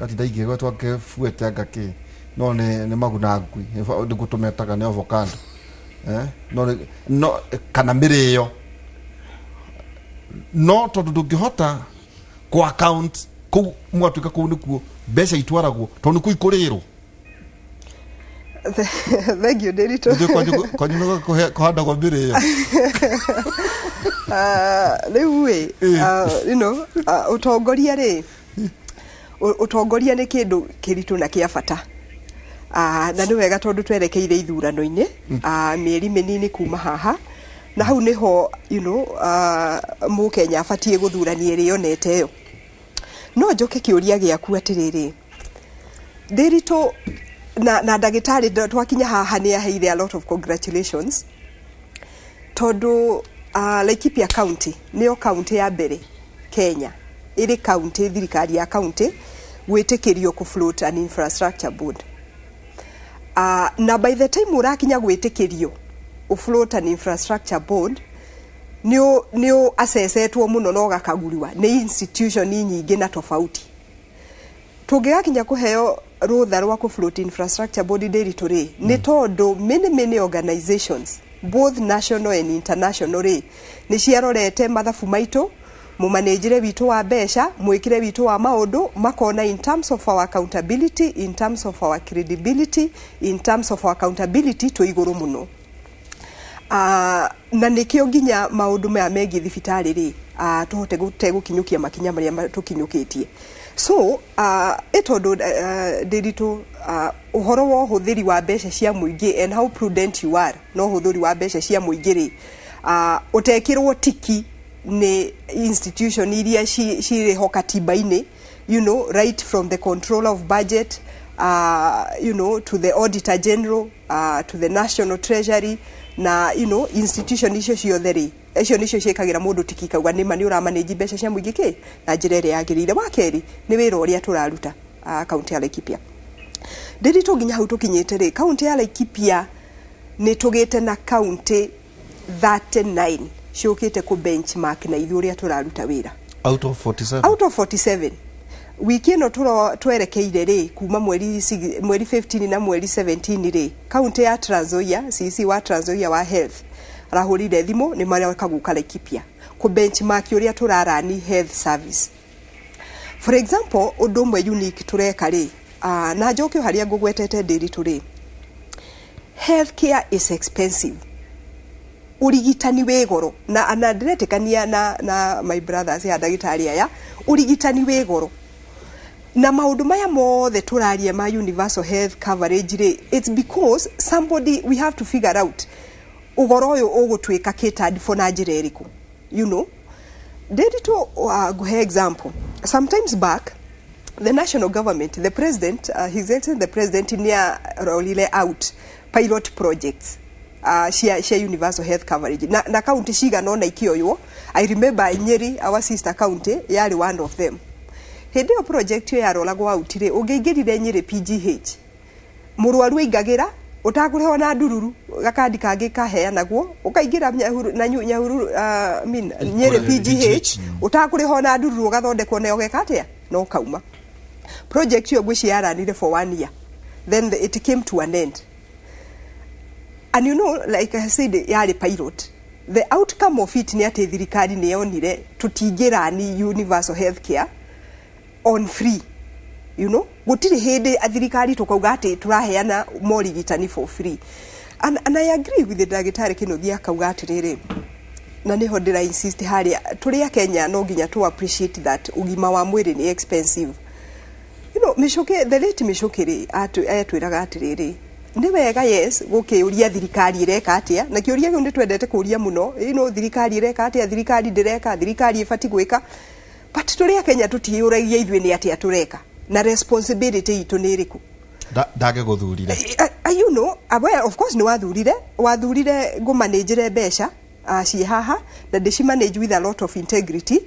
ati daige gwa twake fuete agaki no ne maguna ngui ndigutumetaga ne avocado no kana mirio no tondu ndungihota ku account ku mwatuika ku nikuo mbeca itwaragwo tondu ku ikurirwo thank you Derito kwa nini kuhanda kwa mirio lewe you know utongoria ri utongoria ni kindu kiritu na kia bata na ni wega tondu twerekeire ithurano-ini mieri minini kuma haha na hau niho you know mu Kenya afatie guthurania rionete yo no njoke kiuria giaku atiriri Derito na ndagitari twakinya haha ni aheire a lot of congratulations tondu Laikipia County niyo county ya mbere Kenya iri county thirikari ya county gwitikirio ku float an infrastructure board na by the time urakinya gwitikirio float an infrastructure board nio asesetwo muno no gakaguriwa ni institution nyingi na tofauti tungigakinya kuheo rutha rwa ku float infrastructure board Derito ri ni tondu many organizations both national and international ri ni ciarorete mathafu maitu mumanejire witu wa besha mwikire witu wa maundu makona in terms of our accountability, in terms of our credibility, in terms of our accountability to iguru muno na nikio ginya maundu maya megi thibitari ri tuhote gukinyukia makinya maria tukinyukitie so etondo Derito uhoro wa huthiri wa besha cia muingi and how prudent you are no huthiri wa besha cia muingi ri utekirwo tiki ni institution iria shire hokatiba-ini you know right from the control of budget, , , , , , , , , , , , , , , , , , , , , , , , , , , , , , , , , , , , , , , , , , , , , , , , , , , , , , , , ， to the auditor general, to the national treasury, na institution icio ciothe ri icio nicio ciekagira mundu tikikauga nima ni ura manage mbeca cia muingi ki na njira ria yagirire. Wa keri ni wira uria turaruta kaunti ya Laikipia. Ndiritu nginya hau tukinyite ri kaunti ya Laikipia ni tugite na kaunti 39 ciukite ku benchmark na ithu uria turaruta wira out of 47 wiki ino twerekeire ri kuma mweri 15 na mweri 17 ri kaunti ya Trans Nzoia CC wa Trans Nzoia wa health rahurire thimu ni maria kaguka Laikipia ku benchmark uria turarani health service. For example, undu mwe unique tureka ri na njokio haria ngugwetete Ndiritu ri healthcare is expensive. Urigitani we goro na ndiretekania na my brothers ya ndagitari aya urigitani we goro na maundu maya mothe turaria ma universal health coverage ri it's because somebody we have to figure out ugoro uyu ugutwika catered for na njira iriku Ndiritu guhe example. Sometimes back the national government, the president, his excellency the president near rolile out pilot projects share universal health coverage na county shiga no na ikioyo. I remember Nyeri, our sister county, yari one of them. Hede o project yo yarolagwa outire ugigirire Nyeri PGH murwaru igagira utakureho na ndururu gakandi kangi kahea naguo ukaigira na nyahuru Nyeri PGH utakureho na ndururu gathondekwo nayo gekatia no kauma. Project yo gwici yaranire for 1 year, then it came to an end. And like I said, yari pilot. The outcome of it ni ati thirikari ni yonire tutingirani universal healthcare on free. Gutiri hede thirikari tukauga ati turaheana morigitani for free. And I agree with the Ndagitari Kinothia akauga atiriri na niho ndira insist haria turia Kenya no nginya to appreciate that ugima wa mwiri ni expensive. Mishoke the late Mishokeri atwiraga atiriri ndi wega yes gukiuria thirikari ireka atia na kiuria giu nditwendete kuria muno thirikari ireka atia thirikari ndireka thirikari ifati gwika but turia Kenya tutiuragia ithwe ni atia tureka na responsibility itu ni iriku ndage guthurire of course ni wathurire go manage mbeca ci haha na ndici manage with a lot of integrity.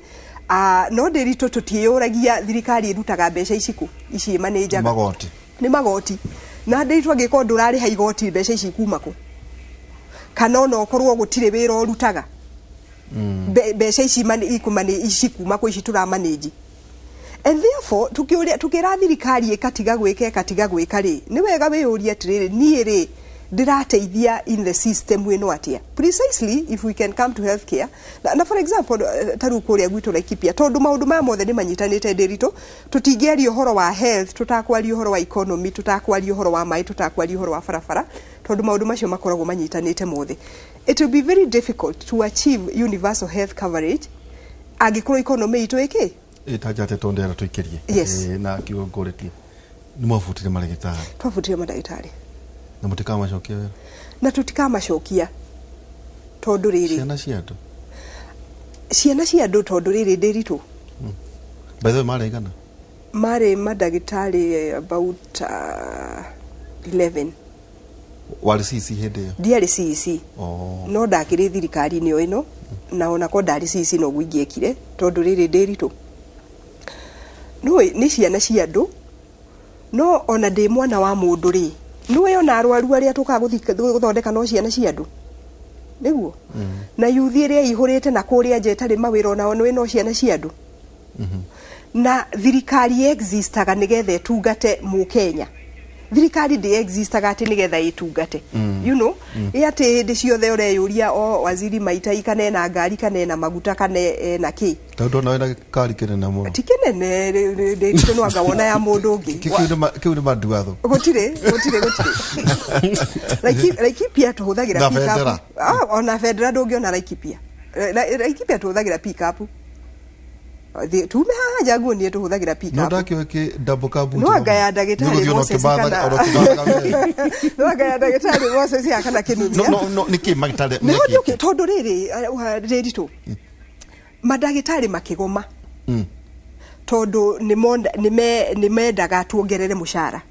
No Ndiritu tutiuragia thirikari irutaga mbeca iciku ici manage ni magoti na Ndiritu agiko ndurari ha igoti mbeca ici kuma ku kana no korwo gutire wira urutaga mbeca ici ikumane ici kuma ku ici tura manage. And therefore tukira thirikari ikatiga gwika ri ni wega wiyuria atiriri ni ri ndirateithia in the system wino atia precisely if we can come to healthcare na for example taru kuria gwitu Laikipia tondu maundu ma mothe ni manyitanite Ndiritu tutingeri uhoro wa health tutakwari uhoro wa economy tutakwari uhoro wa mai tutakwari uhoro wa farafara tondu maundu macio makoragwo manyitanite mothe. It will be very difficult to achieve universal health coverage agikoro economy itu iki itajate tondera tuikirie na kigongoretie ni mwafutire marigitari twafutire madagitari na mutikama shokia wera na tutikama shokia tondu riri ciana cia andu tondu riri Ndiritu by the way marigana mare madagitari about 11 wali CC hede yo diari CC no ndakiri thirikari ni ino na ona ko ndari CC no gwingiekire tondu riri Ndiritu no ni ciana cia andu no ona ndi mwana wa mundu ri niwe ona arwaru aria tukaguthondeka no ciana cia andu niguo na yuthi iria ihurite na kuria njetari mawira ona no ciana cia andu na thirikari existaga nigethe tungate mu Kenya thirikari ndi existaga ati nigetha itungate ati hindi ciothe ureyuria waziri maita ikane na ngari kane na maguta kane na ki tondu na wena kari kinene muno tikinene Ndiritu no anga ya mundu ungi kiu ni manduatho gutire Laikipia tuhuthagira pick up ona federa ndungiona Laikipia tuhuthagira pick up tume haja gunie tuhuthagira pick up no ndakio ki double cab no anga ya ndagitari Moses kana no anga ya ndagitari Moses ya kana kinuthia no niki magitari niki tondu riri Ndiritu madagitari makigoma tondu ni mendaga tuongerere mushara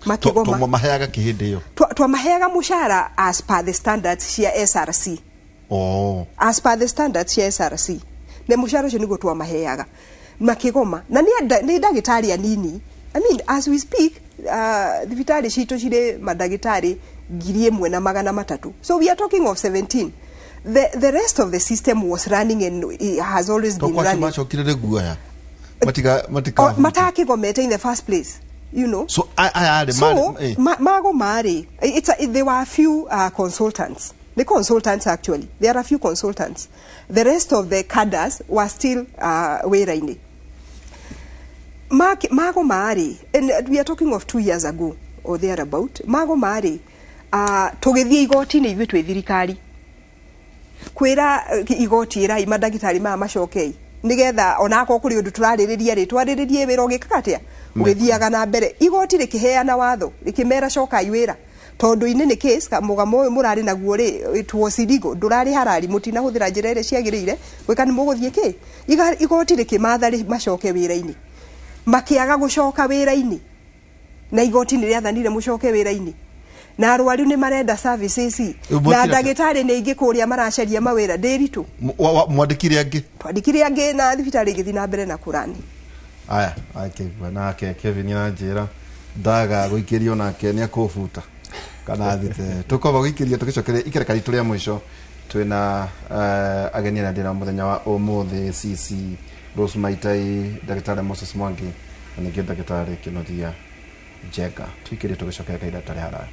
makigoma to maheaga kihinde yo twamaheaga mushara as per the standards cia SRC. As per the standards cia SRC ne mushara ucio niguo twamaheaga makigoma na ni ndagitari anini. I mean, as we speak, thibitari cito cire madagitari 1,300. So we are talking of 17. The rest of the system was running and it has always been running. Mataki gomete in the first place, you know. So Mago Mari, there were a few consultants. The consultants actually, there are a few consultants. The rest of the cadres were still wearing it. Mago Mari, and we are talking of 2 years ago or thereabout. Mago Mari, tugithie igoti ni ithuĩ twĩ thirikari kwĩra igoti ĩra madagitari macokei nigetha onako kuri undu turarĩrĩria rĩ twarĩrĩrie wĩra ũgĩkakatia ũgĩthiaga na mbere igoti rĩkĩheana watho rĩkĩmera cokai wĩra tondu ini ni case mugamo ũyũ mũrarĩ naguo rĩ it was illegal ndũrarĩ harari mutina hũthĩra njĩra ĩrĩa ciagĩrĩire gwĩka nĩ mũgũthiĩ kĩ igoti rĩkĩmatha rĩ macoke wĩra-inĩ makĩaga gũcoka wĩra-inĩ na igoti nĩ rĩathanire mũcoke wĩra-inĩ na arwaru nĩ marenda services na ndagĩtarĩ nĩ ingĩ kũrĩa maracaria mawĩra ndĩritũ mwandĩkire angĩ twandĩkire angĩ na thibitarĩ igĩthiĩ na mbere na kũrani aya akĩigua nake Kevin yanjĩra ndaga gũikĩrio nake nĩ akũbuta kana thite tũkoba gũikĩria tũgĩcokeria ikerekari tũrĩa mũico twĩna ageni na ndĩra mũthenya wa ũmũthĩ CC Rose Maitai ndagĩtarĩ Moses Mwangi na ningĩ ndagĩtarĩ Kĩnothia Njenga twikĩrie tũgĩcokeria kaida tarĩ haraya.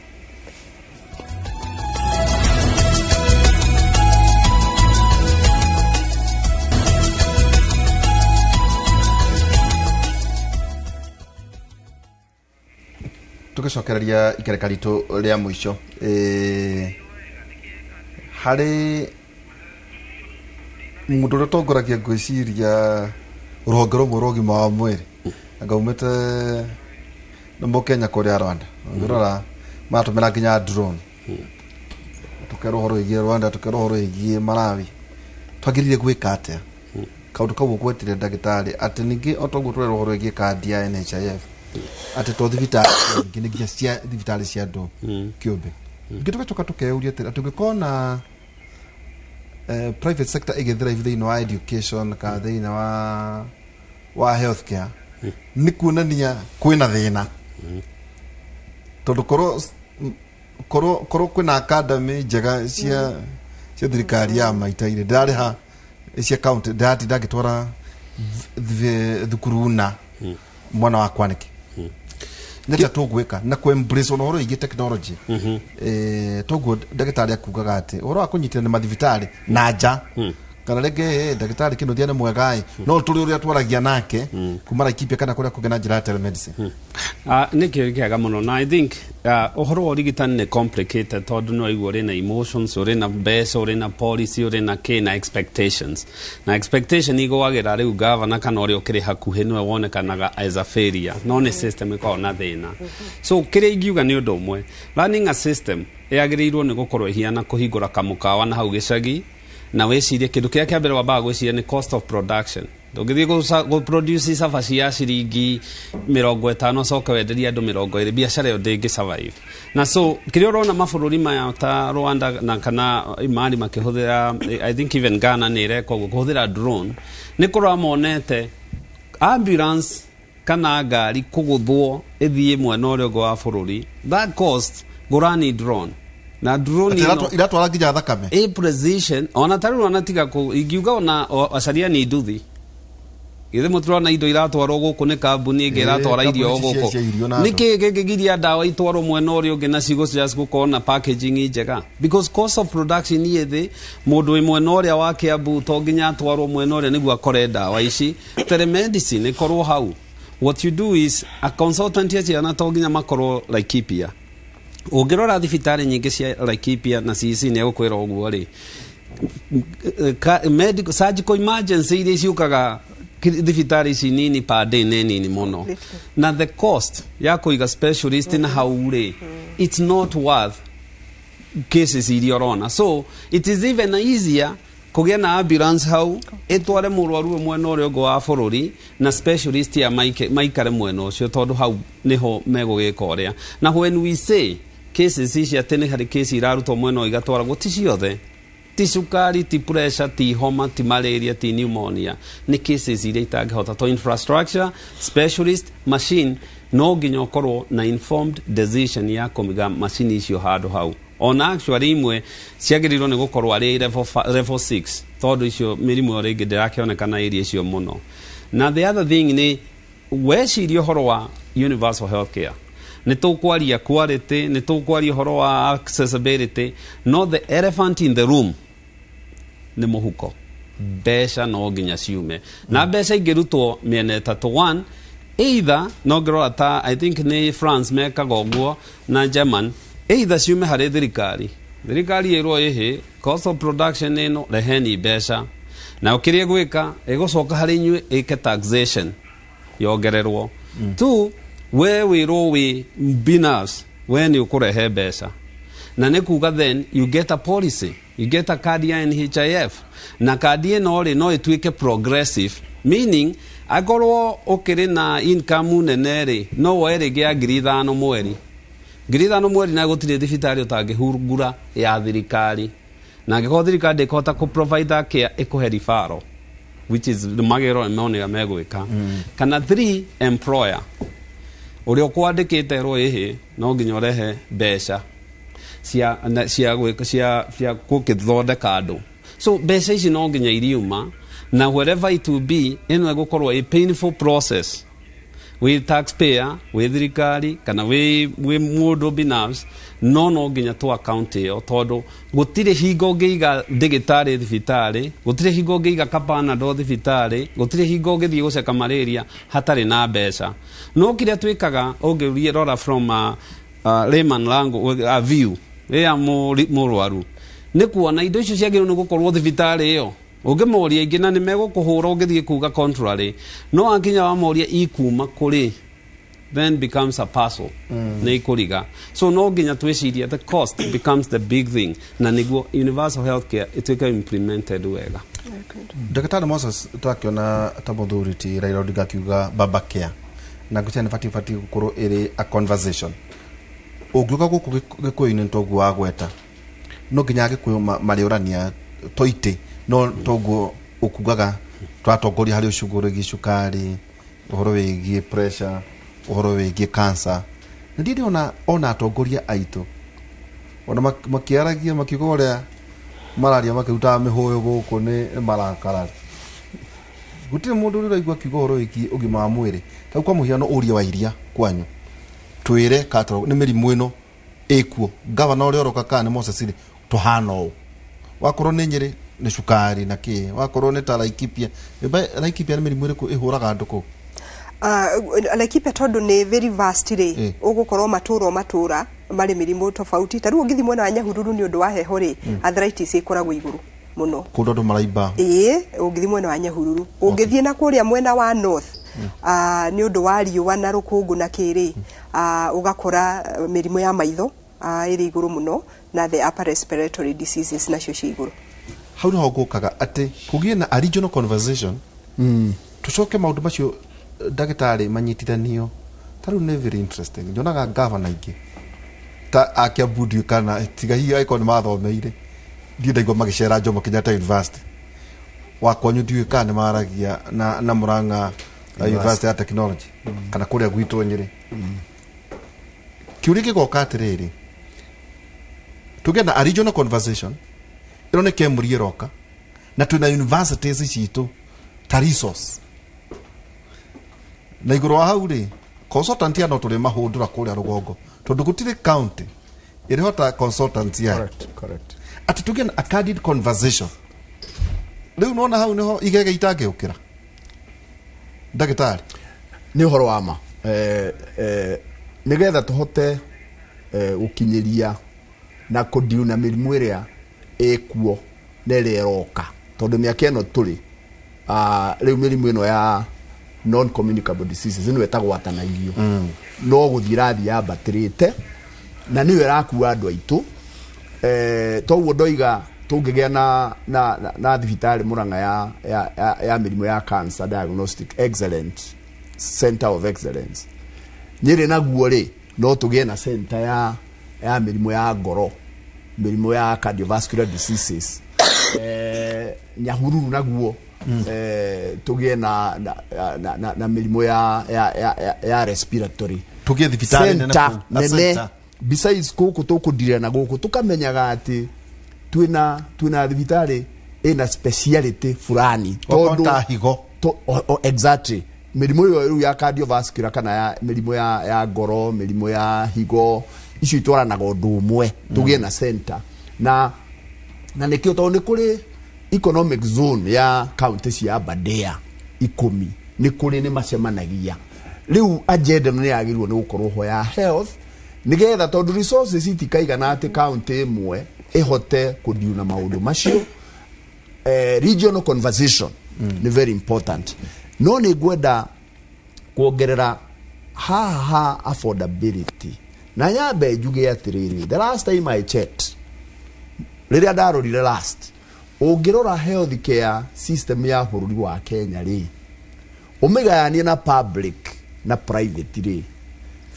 Tukicokereria ikerekari tu ria mwisho hari mundu rutongoragia gwiciria ruhonge rumwe rwa ũgima wa mwĩrĩ agaumĩte na Kenya kũrĩa Rwanda ngirora matumĩra nginya drone tukerwo horo igie Rwanda tukerwo horo igie Malawi twagirire gwĩka atĩa kaundu kau gwetire ndagĩtarĩ atĩ ningĩ otoguo tũrerwo horo igie kandi ya NHIF ati to thibitarĩ nginyagia cia thibitarĩ cia andũ kĩũmbe ngĩtugacoka tukeuria atĩ tũngĩkona private sector igĩthrive thĩinĩ wa education ka thĩinĩ wa healthcare nĩ kuonania kwĩna thĩna tondũ korwo kwĩna academy njega cia thirikari ya Maitaire ndarĩha cia county ndagĩtwara thukuru na mwana wa kwanĩke neta tugwika na ku embrace ono horo igi technology toguo ndagĩtarĩ akugaga atĩ horo akunyitira nĩ mathibitarĩ na nja kana rege ndagĩtarĩ Kĩnothia nĩ mwega no tũrĩ ũrĩa twaragia nake kuma Laikipia kana kũrĩa kũgena njĩra ya telemedicine nĩ kĩega mũno na I think ũhoro wa ũrigitani nĩ complicated tondũ no igua ũrĩ na emotions ũrĩ na mbeca ũrĩ na policy ũrĩ na na expectations na expectation igũagĩra rĩu governor kana ũrĩa ũkĩrĩ hakuhĩ nĩwe wonekanaga as a failure no nĩ system ĩkoragwo na thĩna so kĩrĩa ingiuga nĩ ũndũ ũmwe running a system yagĩrĩirwo nĩ gũkorwo ihiana kũhingũra kamũkawa na hau gĩcagi na wecirie kĩndũ kĩrĩa kĩa mbere wambaga gwĩciria nĩ cost of production ndũngĩthiĩ gũ-produce cabaci ya ciringi 50 coke wenderia andũ 20 biacara ĩyo ndĩngĩ survive na so kĩrĩa ũrona mabũrũri maya ta Rwanda na kana Mali makĩhũthĩra I think even Ghana nĩ ĩreka ũguo kũhũthĩra drone nĩ kũrora monete ambulance kana ngari kũgũthwo ĩthiĩ mwena ũrĩa ũngĩ wa bũrũri that cost ngũrani drone na drone iratwara nginya thakame precision ona taru wanatiga ku ingiuga ona acaria ni nduthi ithe muturona indo iratwarwo guku ni kambuni ĩngĩ iratwara irio guku niki gĩgiria ndawa itwarwo mwena ũrĩa ũngĩ na cigo just gũkorwo na packaging njega because cost of production ni thĩ mũndũ wĩ mwena ũrĩa wa Kiambu to nginya atwarwo mwena ũrĩa nĩguo akore ndawa ici telemedicine ikorwo hau what you do is a consultant yachi to nginya makorwo Laikipia ũngĩrora thibitarĩ nyingĩ cia Laikipia na CC nĩ egũkwĩra ũguo rĩ medical surgical emergency iria ciũkaga thibitarĩ ici nini per day nĩ nini mũno na the cost ya kũiga specialist na hau rĩ it's not worth cases iria ũrona so it is even easier kugia na ambulance hau itware murwaru mwena uria ngo wa bururi na specialist ya maikare mwena ucio tondu hau niho megugika uria na when we say cases ici atene hari case irarutwo mwena igatwara guti ciothe ti sukari ti pressure ti homa ti malaria ti pneumonia ni cases iria itangihota to infrastructure specialist machine no nginya ukorwo na informed decision ya kumiga machine icio handu hau ona actually imwe ciagirirwo ni gukorwo ari level 6 tondu icio mirimu ori ingi ndirakionekana area icio muno na the other thing ni weciria horo wa universal healthcare ni tukwaria quality ni tukwaria horo wa accessibility no the elephant in the room ni muhuko besha no nginya ciume na besha ingirutwo miene tatu one either no ngirora ta I think ni France mekaga uguo na German either ciume hari thirikari irwo ihi cost of production ino reheni besha na ukiria gwika igucoka hari nywe ike taxation yogererwo two we wirwo wi binas when you kurehe besha na ne kuga then you get a policy you get a card ya NHIF na card ino ri no itwike progressive meaning agorwo ukiri na income nenere no were gia 5,000 mweri 5,000 mweri na gutire thibitari utangihurugura ya thirikari na ngiko thirikari ndikota ku provide care ikuhe referral which is the magero mone ya megwika kana 3 employer urio kwandikite ro ihi no nginya urehe besha cia gwika cia kukithondeka andu so besha ici no nginya iriuma na wherever it will be eno gukorwo a painful process with taxpayer with thirikari kana we mundu binafsi no nginya tu account yo tondu gutire hingo ngiiga digitari thibitari gutire hingo ngiiga kapana do thibitari gutire hingo ngithie guceka malaria hatari na besha no kiria twikaga ungiurie rora from layman language view ya murwaru ni kuona indo icio ciagirwo ni gukorwo thibitari yo ungemoria ingi na nimegukuhura ungithie kuga contrary no anginya wa moria ikuma kuri then becomes a puzzle na ikuriga so no nginya twiciria the cost becomes the big thing na niguo universal healthcare itweka implemented wega Daktari Moses twakiona tabauthority Raila Odinga akiuga baba care na gucene fati gukorwo iri a conversation ugiuka guku gikuyu-ini ntogu wa gweta no nginya gikuyu mariurania toite no toguo ukugaga twatongoria hari ucuguru gicukari uhoro wigie pressure uhoro wigie cancer ndiri ona atongoria aitu ona makiaragia makigorea malaria makiruta mihoyo guku ni marakara gutire mundu uri raigua kigo uhoro wiki ugima wa mwiri tau kwa muhiano uria wa iria kwanyu twire katro ni mirimu ino ekuo governor uri oroka kana Moses iri tuhano wakorwo ni Nyeri ni cukari na ki wakorwo ni ta Laikipia Laikipia ni mirimu iriku ihuraga andu ku Laikipia tondu ni very vast ri ugukorwo matura mari mirimu tofauti taru ngithi mwena wa Nyahururu ni undu wa heho ri arthritis ikoragwo iguru muno kundu andu maraiba ungithi mwena wa Nyahururu ungithie na kuria mwena wa north ni undu wa riua na rukungu na kiri ugakora mirimu ya maitho iri iguru muno na the upper respiratory diseases nacio ci iguru how do gukaga ati kugie na a regional conversation tucoke maundu macio dagitari manyitithanio taru ne very interesting nyonaga governor ingi ta akia budio kana tiga hiyo icon mathomeire ndio ndaigwa magicera Jomo Kenyatta University wakwanyu ndio kana maragia na Murang'a University of Technology kana kuria gwitu Nyeri kiurike goka atiriri tugenda a regional conversation irone kemurie roka na tuna universities citu ta resource na iguru wa hau ri consultant ya no turi mahundura kuria rugongo tondu gutire county iri hota consultant ya correct ati tugena a candid conversation riu nona hau niho igege itange ukira dagitari ni horo wa ma nigetha tuhote ukinyiria na kudiu na mirimu iria ekuo nere roka tondu miaka eno turi riu mirimu ino ya non communicable diseases ino etagwatanagio no guthirathi ya batirite na niwe rakuwa andu aitu toguo ndoiga tungigea na thibitari Murang'a ya mirimo ya cancer diagnostic excellent center of excellence. Nyeri naguo ri no tugie na center ya mirimo ya ngoro, mirimo ya cardiovascular diseases. Nyahururu naguo tugie na mirimo ya respiratory. Tugie thibitari nene besides kuku tukudira na guku tukamenyaga ati twina thibitari ina speciality fulani tondu higo exactly mirimo yo ya cardiovascular kana ya mirimo ya ngoro, mirimo ya higo icio itwaranaga undu umwe tugie na center na nikio to ni kuri economic zone ya county cia Aberdare 10 ni kuri ni macemanagia riu agenda ni yagirwo ni gukorwo ho ya health nigetha tondu resources itikaigana ati county imwe ihote kudiuna maundu macio. Regional conversation ni very important. No ni gwenda kuongerera ha affordability na nyambe njuge atiriri the last time I checked riria ndarorire last ungirora health care system ya bururi wa Kenya ri umigayanie na public na private ri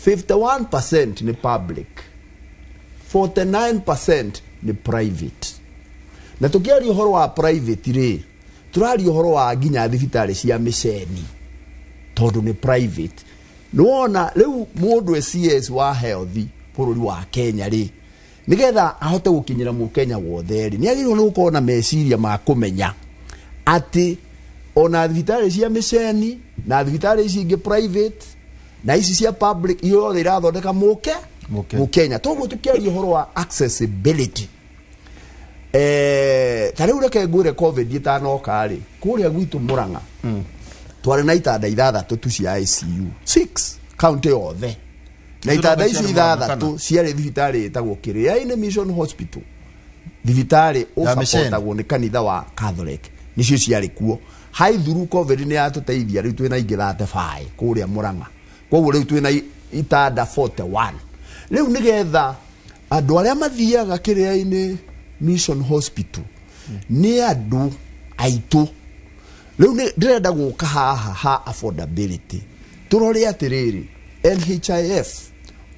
51% ni public, 49% ni private. Na tukiari uhoro wa private ri turari uhoro wa ginya thibitari cia miceni tondu ni private. Nuona riu mundu CS wa health bururi wa Kenya ri nigetha ahote gukinyira mu Kenya wothe ri ni agirwo ni gukorwo na meciria ma kumenya ati ona thibitari cia miceni na thibitari ici ingi private na ici cia public iyo irathondeka muke mu Kenya. Toguo tukiaria uhoro wa accessibility tariu reke ngure covid itanoka ri kuria gwitu Murang'a twari na itanda ithathatu tu cia ICU 6 county othe na itanda ici ithathatu ciari thibitari itagwo Kiria Mission Hospital, thibitari usaportagwo ni kanitha wa Catholic nicio ciari kuo. Hai through covid ni atuteithia riu twina ingi 35 kuria Murang'a, koguo riu twina itanda 41. Riu nigetha andu aria mathiaga Kiria Mission Hospital ni andu aitu. Riu ndirenda guka ha affordability turore atiriri NHIF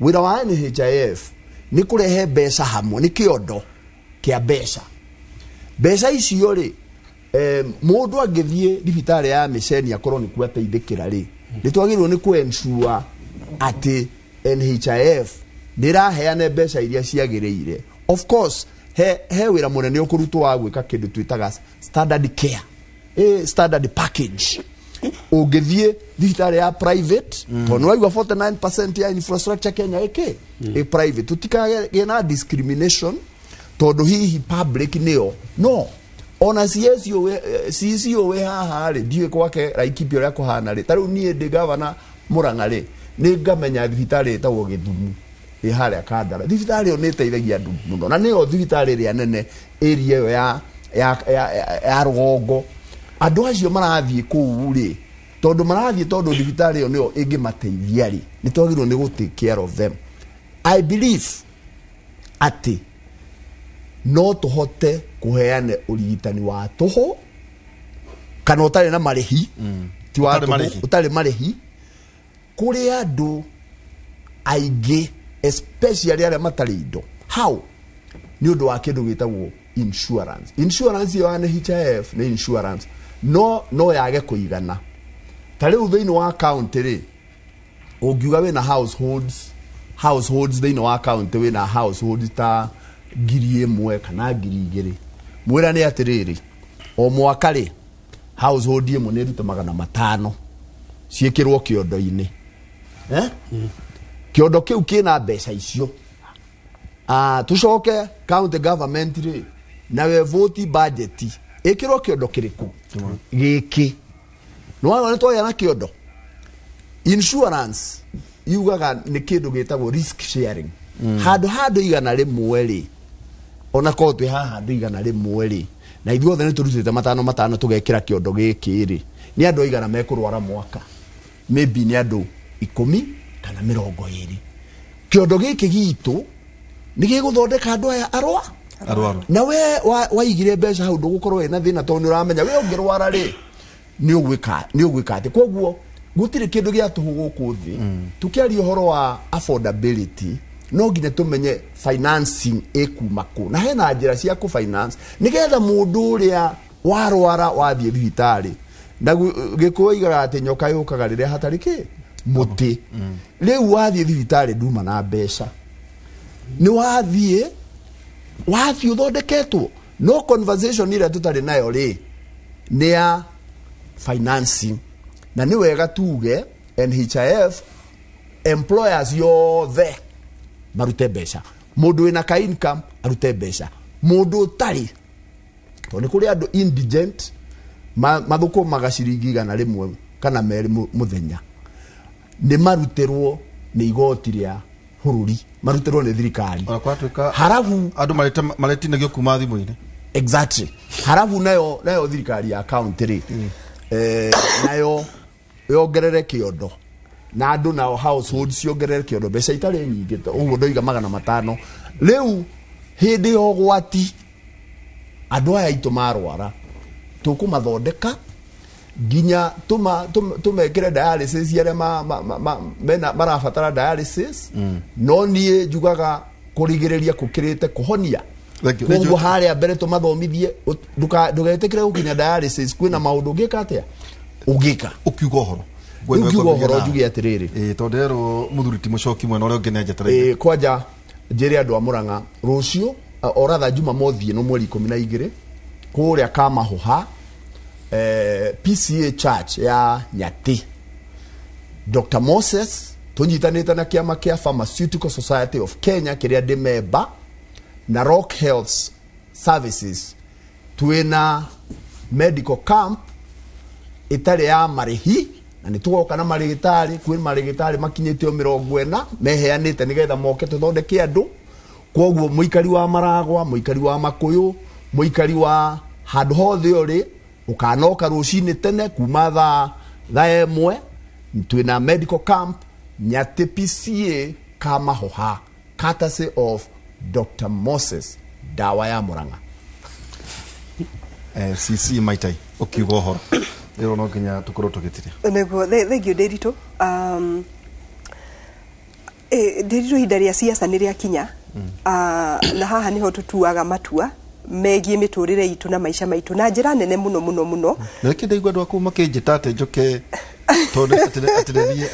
wira wa NHIF ni kurehe mbeca hamwe, ni kiondo kia mbeca icio ri mundu angithie thibitari ya miceni akorwo ni kuateithikira ri ni twagirwo ni ku ensure ati NHIF ndiraheane mbeca iria ciagiriire. Of course he wira munene ukurutwo wa gwika kindu twitaga standard care, standard package. Ugithie thibitari ya private tondu waigua 49% ya infrastructure Kenya private, tutikage na discrimination tondu hihi public nio no ona CSO we haha ri ndiwe kwake Laikipia ria kuhana ri tariu nie ndi governor Murang'a ri ni ngamenya thibitari etagwo Githumu haria Kandara. Thibitari yo ni teithagia andu muno na niyo thibitari ria nene area yo ya Rugongo. Andu acio marathie kuu ri tondu marathie tondu thibitari yo niyo ingimateithia ri ni twagirwo ni go take care of them. I believe ati no tuhote kuheane urigitani wa tuho kana utari na marihi ti wa utari marihi kuri andu aige especially aria matari indo. How ni undu wa kindu gitagwo insurance yo NHIF ni insurance no yage kuigana. Tariu thiini wa county ri ungiuga we na households thiini wa county we na households ta 1,000 kana 2,000 mwira ni atiriri o mwaka ri household imwe ni ruta 500 ciekirwo kiondo-ini kiondo kiu kina mbeca icio. Tucoke county government ri na we vote budget ikirwo kiondo kiriku giki no wana twa na kiondo. Insurance yugaga ni kindu gitagwo risk sharing hado igana rimwe ri ona ko twi haha igana rimwe ri na ithuothe ni turutite matano tugekira kiondo giki ri ni andu igana mekurwara mwaka maybe ni andu 10 kana 20. Kiondo giki gitu ni giguthondeka andu aya arwa arwaru na we waigire mbeca hau ndugukorwo wina thina tondu uramenya we ungirwara ri ni ugwika ati koguo gutire kindu gia tuhu guku thi tukiaria uhoro wa affordability no nginya tumenye financing ekuma ku na hena njira cia ku finance nigetha mundu uria warwara wathie thibitari na gikuigaga ati nyoka yukaga riria hatari ki muti riu wathie thibitari nduma na mbeca ni wathie uthondeketwo no conversation ira tutari nayo ri ni ya financing na ni wega tuge NHIF employers yothe marute mbeca mundu wina ka income arute mbeca mundu tari to ni kuri andu indigent mathuko magaciringi gana rimwe kana meri muthenya ni maruterwo ni igoti ria bururi maruterwo ni thirikari harabu andu maretinagio kuma thimu-ini exactly harabu nayo thirikari ya county ri nayo yongerere kiondo na andu nao household ciongerere kiondo mbeca itari nyingi uguo ndoiga 500 riu hindi yo gwati andu aya itu marwara tukumathondeka ginya tumekire dialysis yare mena marabatara dialysis no nie njugaga kurigireria kukirite kuhonia koguo haria mbere tumathomithie ndugetekire gukinya dialysis kwina maundu ngika atia ugika ukiuga uhoro njuge atiriri tondero muthuriti mucoki mwena uria ungi nenjetereire kwanja njiri andu amuranga rucio oratha juma mothie no mweri 12 kuria Kamahuha PCA Church ya Nyati Dr. Moses tunyitanite na kiama kia Pharmaceutical Society of Kenya kiria ndi member na Rock Health Services twina medical camp itari ya marihi na nitugoka na marigitari kwina marigitari makinyitio 40 meheanite nigetha moke tuthondeke andu koguo muikari wa Maragwa muikari wa Makuyu muikari wa handu hothe uri ukanoka rucini tene kuma thaa emwe twina medical camp Nyati PCA Kamahuha courtesy of Dr. Moses dawa ya Muranga CC maitai ukiuga uhoro rero no nginya tukorwo tugitiria nego thank you Derito Derito hidaria siasa niria kinya na haha niho tutuaga matua megie miturire itu na maisha maitu na njira nene muno na kindaigwa andu aku makinjita ate njoke tondu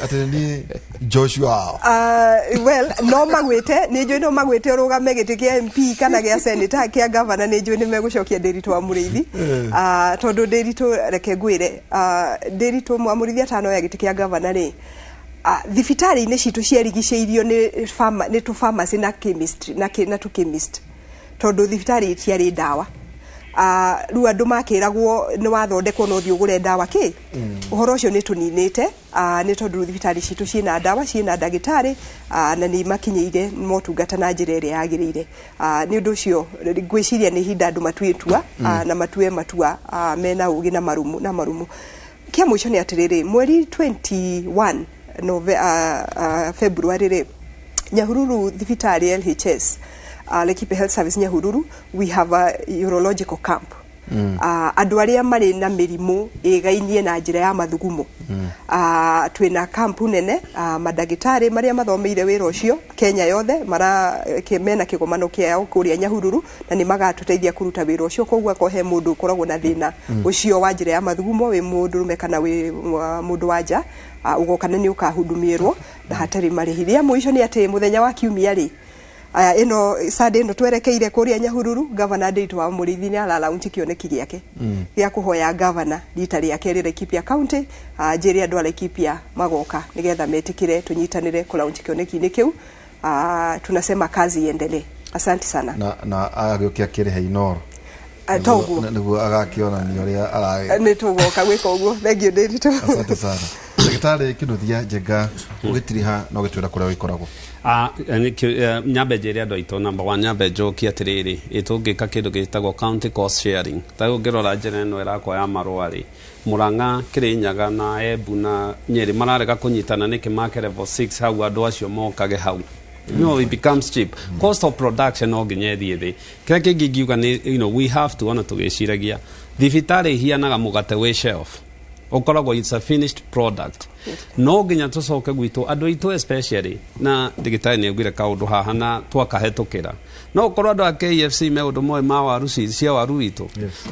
atirenie Joshua well no magwite ni njui no magwite urugame giti kia MP kana gia senator kia governor ni njui ni megucokia Derito wa Muriithi tondu Derito reke ngwire Derito wa Muriithi atano ya giti kia governor ri thibitari ni citu ciarigiceirio ni tu pharmacy na chemistry na tu chemist tondu thibitari tiari dawa ru andu makiragwo ni wathondekwo no thi ugure dawa ki uhoro ucio ni tuninite ni tondu thibitari citu ciina dawa ciina ndagitari na ni makinyeire motungata na njira ire yagirire ni undu ucio ngwiciria ni hinda andu matuitua na matue matua mena ugi na marumu kia mwisho ni atiriri mweri 21 February re Nyahururu thibitari LHS Laikipia Health Service Nyahururu we have a urological camp andu aria mari na mirimu igainie na njira ya mathugumo twina camp nene madagitari maria mathomeire wira ucio Kenya yothe mena kigomano kiao kuria Nyahururu na ni magatuteithia kuruta wira ucio koguo kohe mundu koragwo na thina ucio wa njira ya mathugumo wi mundu rumekana wi mundu wanja ugokana ni ukahudumirwo na hatari marihiria mwisho ni ati muthenya wa kiumia ri ino sade ino twerekeire kuria Nyahururu governor Derito wa Muriithi ni ala launch kioneki giake ya kuhoya governor litari yake ri Laikipia county njiri andu Laikipia magoka nigetha metikire tunyitanire ku launch kioneki ni kiu tunasema kazi iendelee asante sana na agiokia kirehe inoro togu niguo agakiona ni uria arage ni tugoka gwika uguo thank you Derito asante sana ndagitari kinuthia njenga ugitiriha no gitwira kuria wikoragwo nyambe njiri andu aitu number 1 nyambe njoki atiriri itungika kindu gitagwo county cost sharing tayo ngirora njira ino irakwa ya marwari Muranga Kirinyaga na Embu na Nyeri mararega kunyitana niki make level 6 hau andu acio mokage hau no, it becomes cheap. Cost of production no nginya thiĩ kĩrĩa kĩngĩ ngiuga nĩ we have to ona tũgĩciragia thibitarĩ hianaga mũgate wĩ shelf ukoragwo it's a finished product no nginya tucoke gwitũ andũ aitũ especially na ndagĩtarĩ nĩ augire kaũndũ haha na twakahetũkĩra no ukorwo andũ a KFC me ũndũ moe ma waru cia waru witũ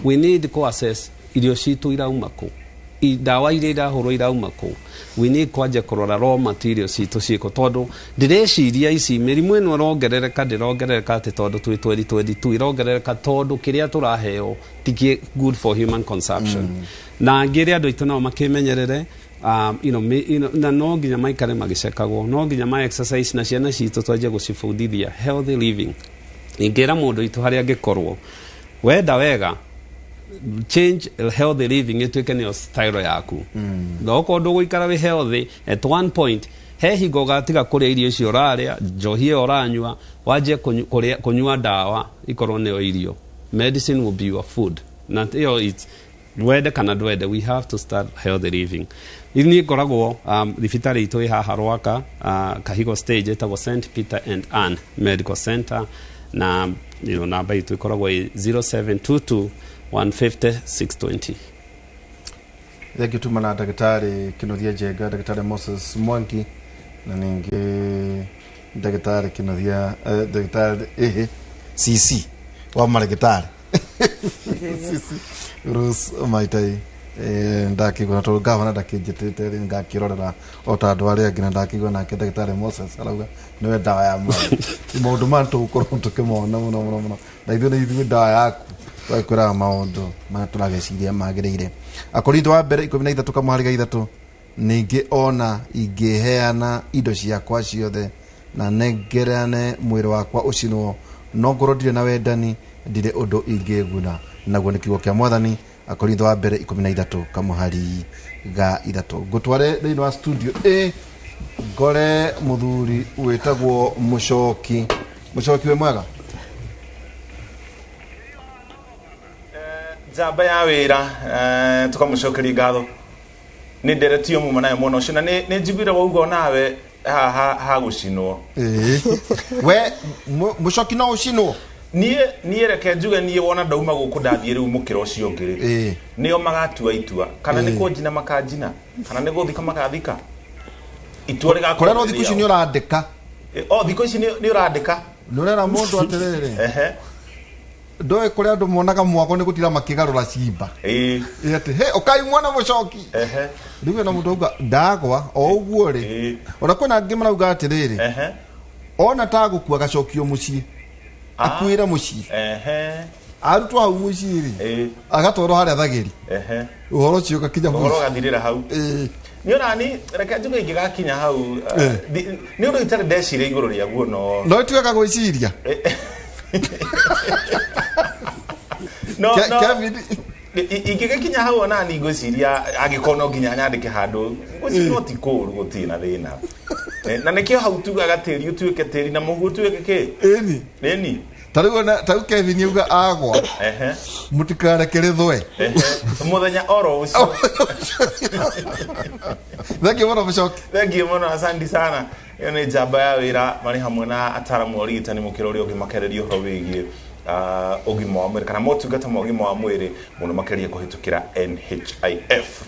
we need to assess irio citũ irauma kũ dawa iria irahũrwo irauma kũ we need kwanja kũrora raw materials citũ ciĩko tondũ ndĩreciria ici mĩrimũ ĩno ĩrongerereka ndĩrongerereka atĩ tondũ twĩ 2022 irongerereka tondũ kĩrĩa tũraheo ti good for human consumption na ngĩrĩ andũ aitũ nao makĩmenyerere na no nginya maikare magĩcekagwo no nginya ma exercise na ciana citũ twanjie gũcibundithia healthy living ingĩra mũndũ aitũ harĩa angĩkorwo wenda wega change healthy living ituĩke nĩyo style yaku okorwo ndũgũikara wĩ healthy at one point he hingo ũgatiga kũrĩa irio icio ũrarĩa njohi ĩyo ũranyua wanjie kũnyua ndawa ikorwo nĩyo irio medicine will be your food na ĩyo wende kana ndwende we have to start healthy living niĩ ngoragwo thibitarĩ itũ ĩ haha Rwaka Kahigo stage ĩtagwo St Peter and Anne Medical Center na namba itũ ĩkoragwo 0722 150 620. Thank you na Ndagĩtarĩ Kĩnũthia Njenga, Ndagĩtarĩ Moses Mwangi na ningĩ Ndagĩtarĩ Kĩnũthia Ndagĩtarĩ CC wa marigitari Rose Maitai ndakigwa to gavana ndakĩnjĩtĩte rĩ ngakĩrorera o ta andũ arĩa angĩ na ndakigwa nake Ndagĩtarĩ Moses arauga nĩwe ndawa ya maũndũ ma tũkorwo tũkĩmona mũno na ithuĩ ndawa yaku twakũra maũndũ ma tũrageciria magĩrĩire Akorinto wa mbere 13 kamũhari 3 ningĩ ona ingĩheana indo ciakwa ciothe na nengerane mwĩrĩ wakwa ũcinwo no ngorwo ndirĩ na wendani ndirĩ ũndũ ingĩguna naguo nĩ kiugo kĩa Mwathani Akorinto wa mbere 13 kamũhari 3 ngũtware thĩinĩ wa studio ngore mũthuri wĩtagwo Mũcoki wĩ mwega Njamba ya wĩra tukamũcokeria ngatho nĩ nderetio muma nayo mũno cina nĩ njiguire wauga nawe ha gũcinwo we Mũcoki no ũcinwo niĩ reke njuge niĩ wona ndauma gũkũ ndathiĩ rĩu mũkĩra ũcio ũngĩ nĩo magatua itua kana nĩ kũnjina makanjina kana nĩ gũthika makathika itua rĩgakorwo kũrĩa thikũ ici nĩ ũrandĩka thikũ ici nĩ ũrandĩka nĩ ũrera mũndũ atĩrĩrĩ ndoe kũrĩa andũ monaga mwako nĩ gũtira makĩgarũra cimba ati he ũkai mwana Mũcoki rĩu na mũndũ auga ndagwa o ũguo rĩ ona kwĩna angĩ marauga atĩrĩrĩ ona ta gũkua gacokio mũciĩ akuĩra mũciĩ arutwo hau mũciĩ rĩ agatwarwo harĩa thagĩri ũhoro ũcio ũgakinya ũhoro ũgathirĩra hau nĩ onani reke njuge ingĩgakinya hau nĩ ũndũ itarĩ ndeciria igũrũ rĩaguo no ĩtuĩka gwĩciria Kevin ingĩgakinya hau onani ngwĩciria angĩkorwo no nginya nyandĩke handũ ngwĩciria ti kũũru gũtirĩ na thĩna na nĩkĩo hau tugaga tĩri ũtuĩke tĩri na mũhu ũtuĩke kĩ ĩni tarĩu Kevin yuga agwa mũtikarekere thwe mũthenya oro ũcio thank you Mũcoki thank you mũno asante sana ĩyo nĩ njamba ya wĩra marĩ hamwe na ataramu ũrigitani mũkĩra ũrĩa ũngĩmakereria ũhoro wĩgiĩ ũgima wa mwĩrĩ kana motungata ma ũgima wa mwĩrĩ mũno makĩria kũhĩtũkĩra NHIF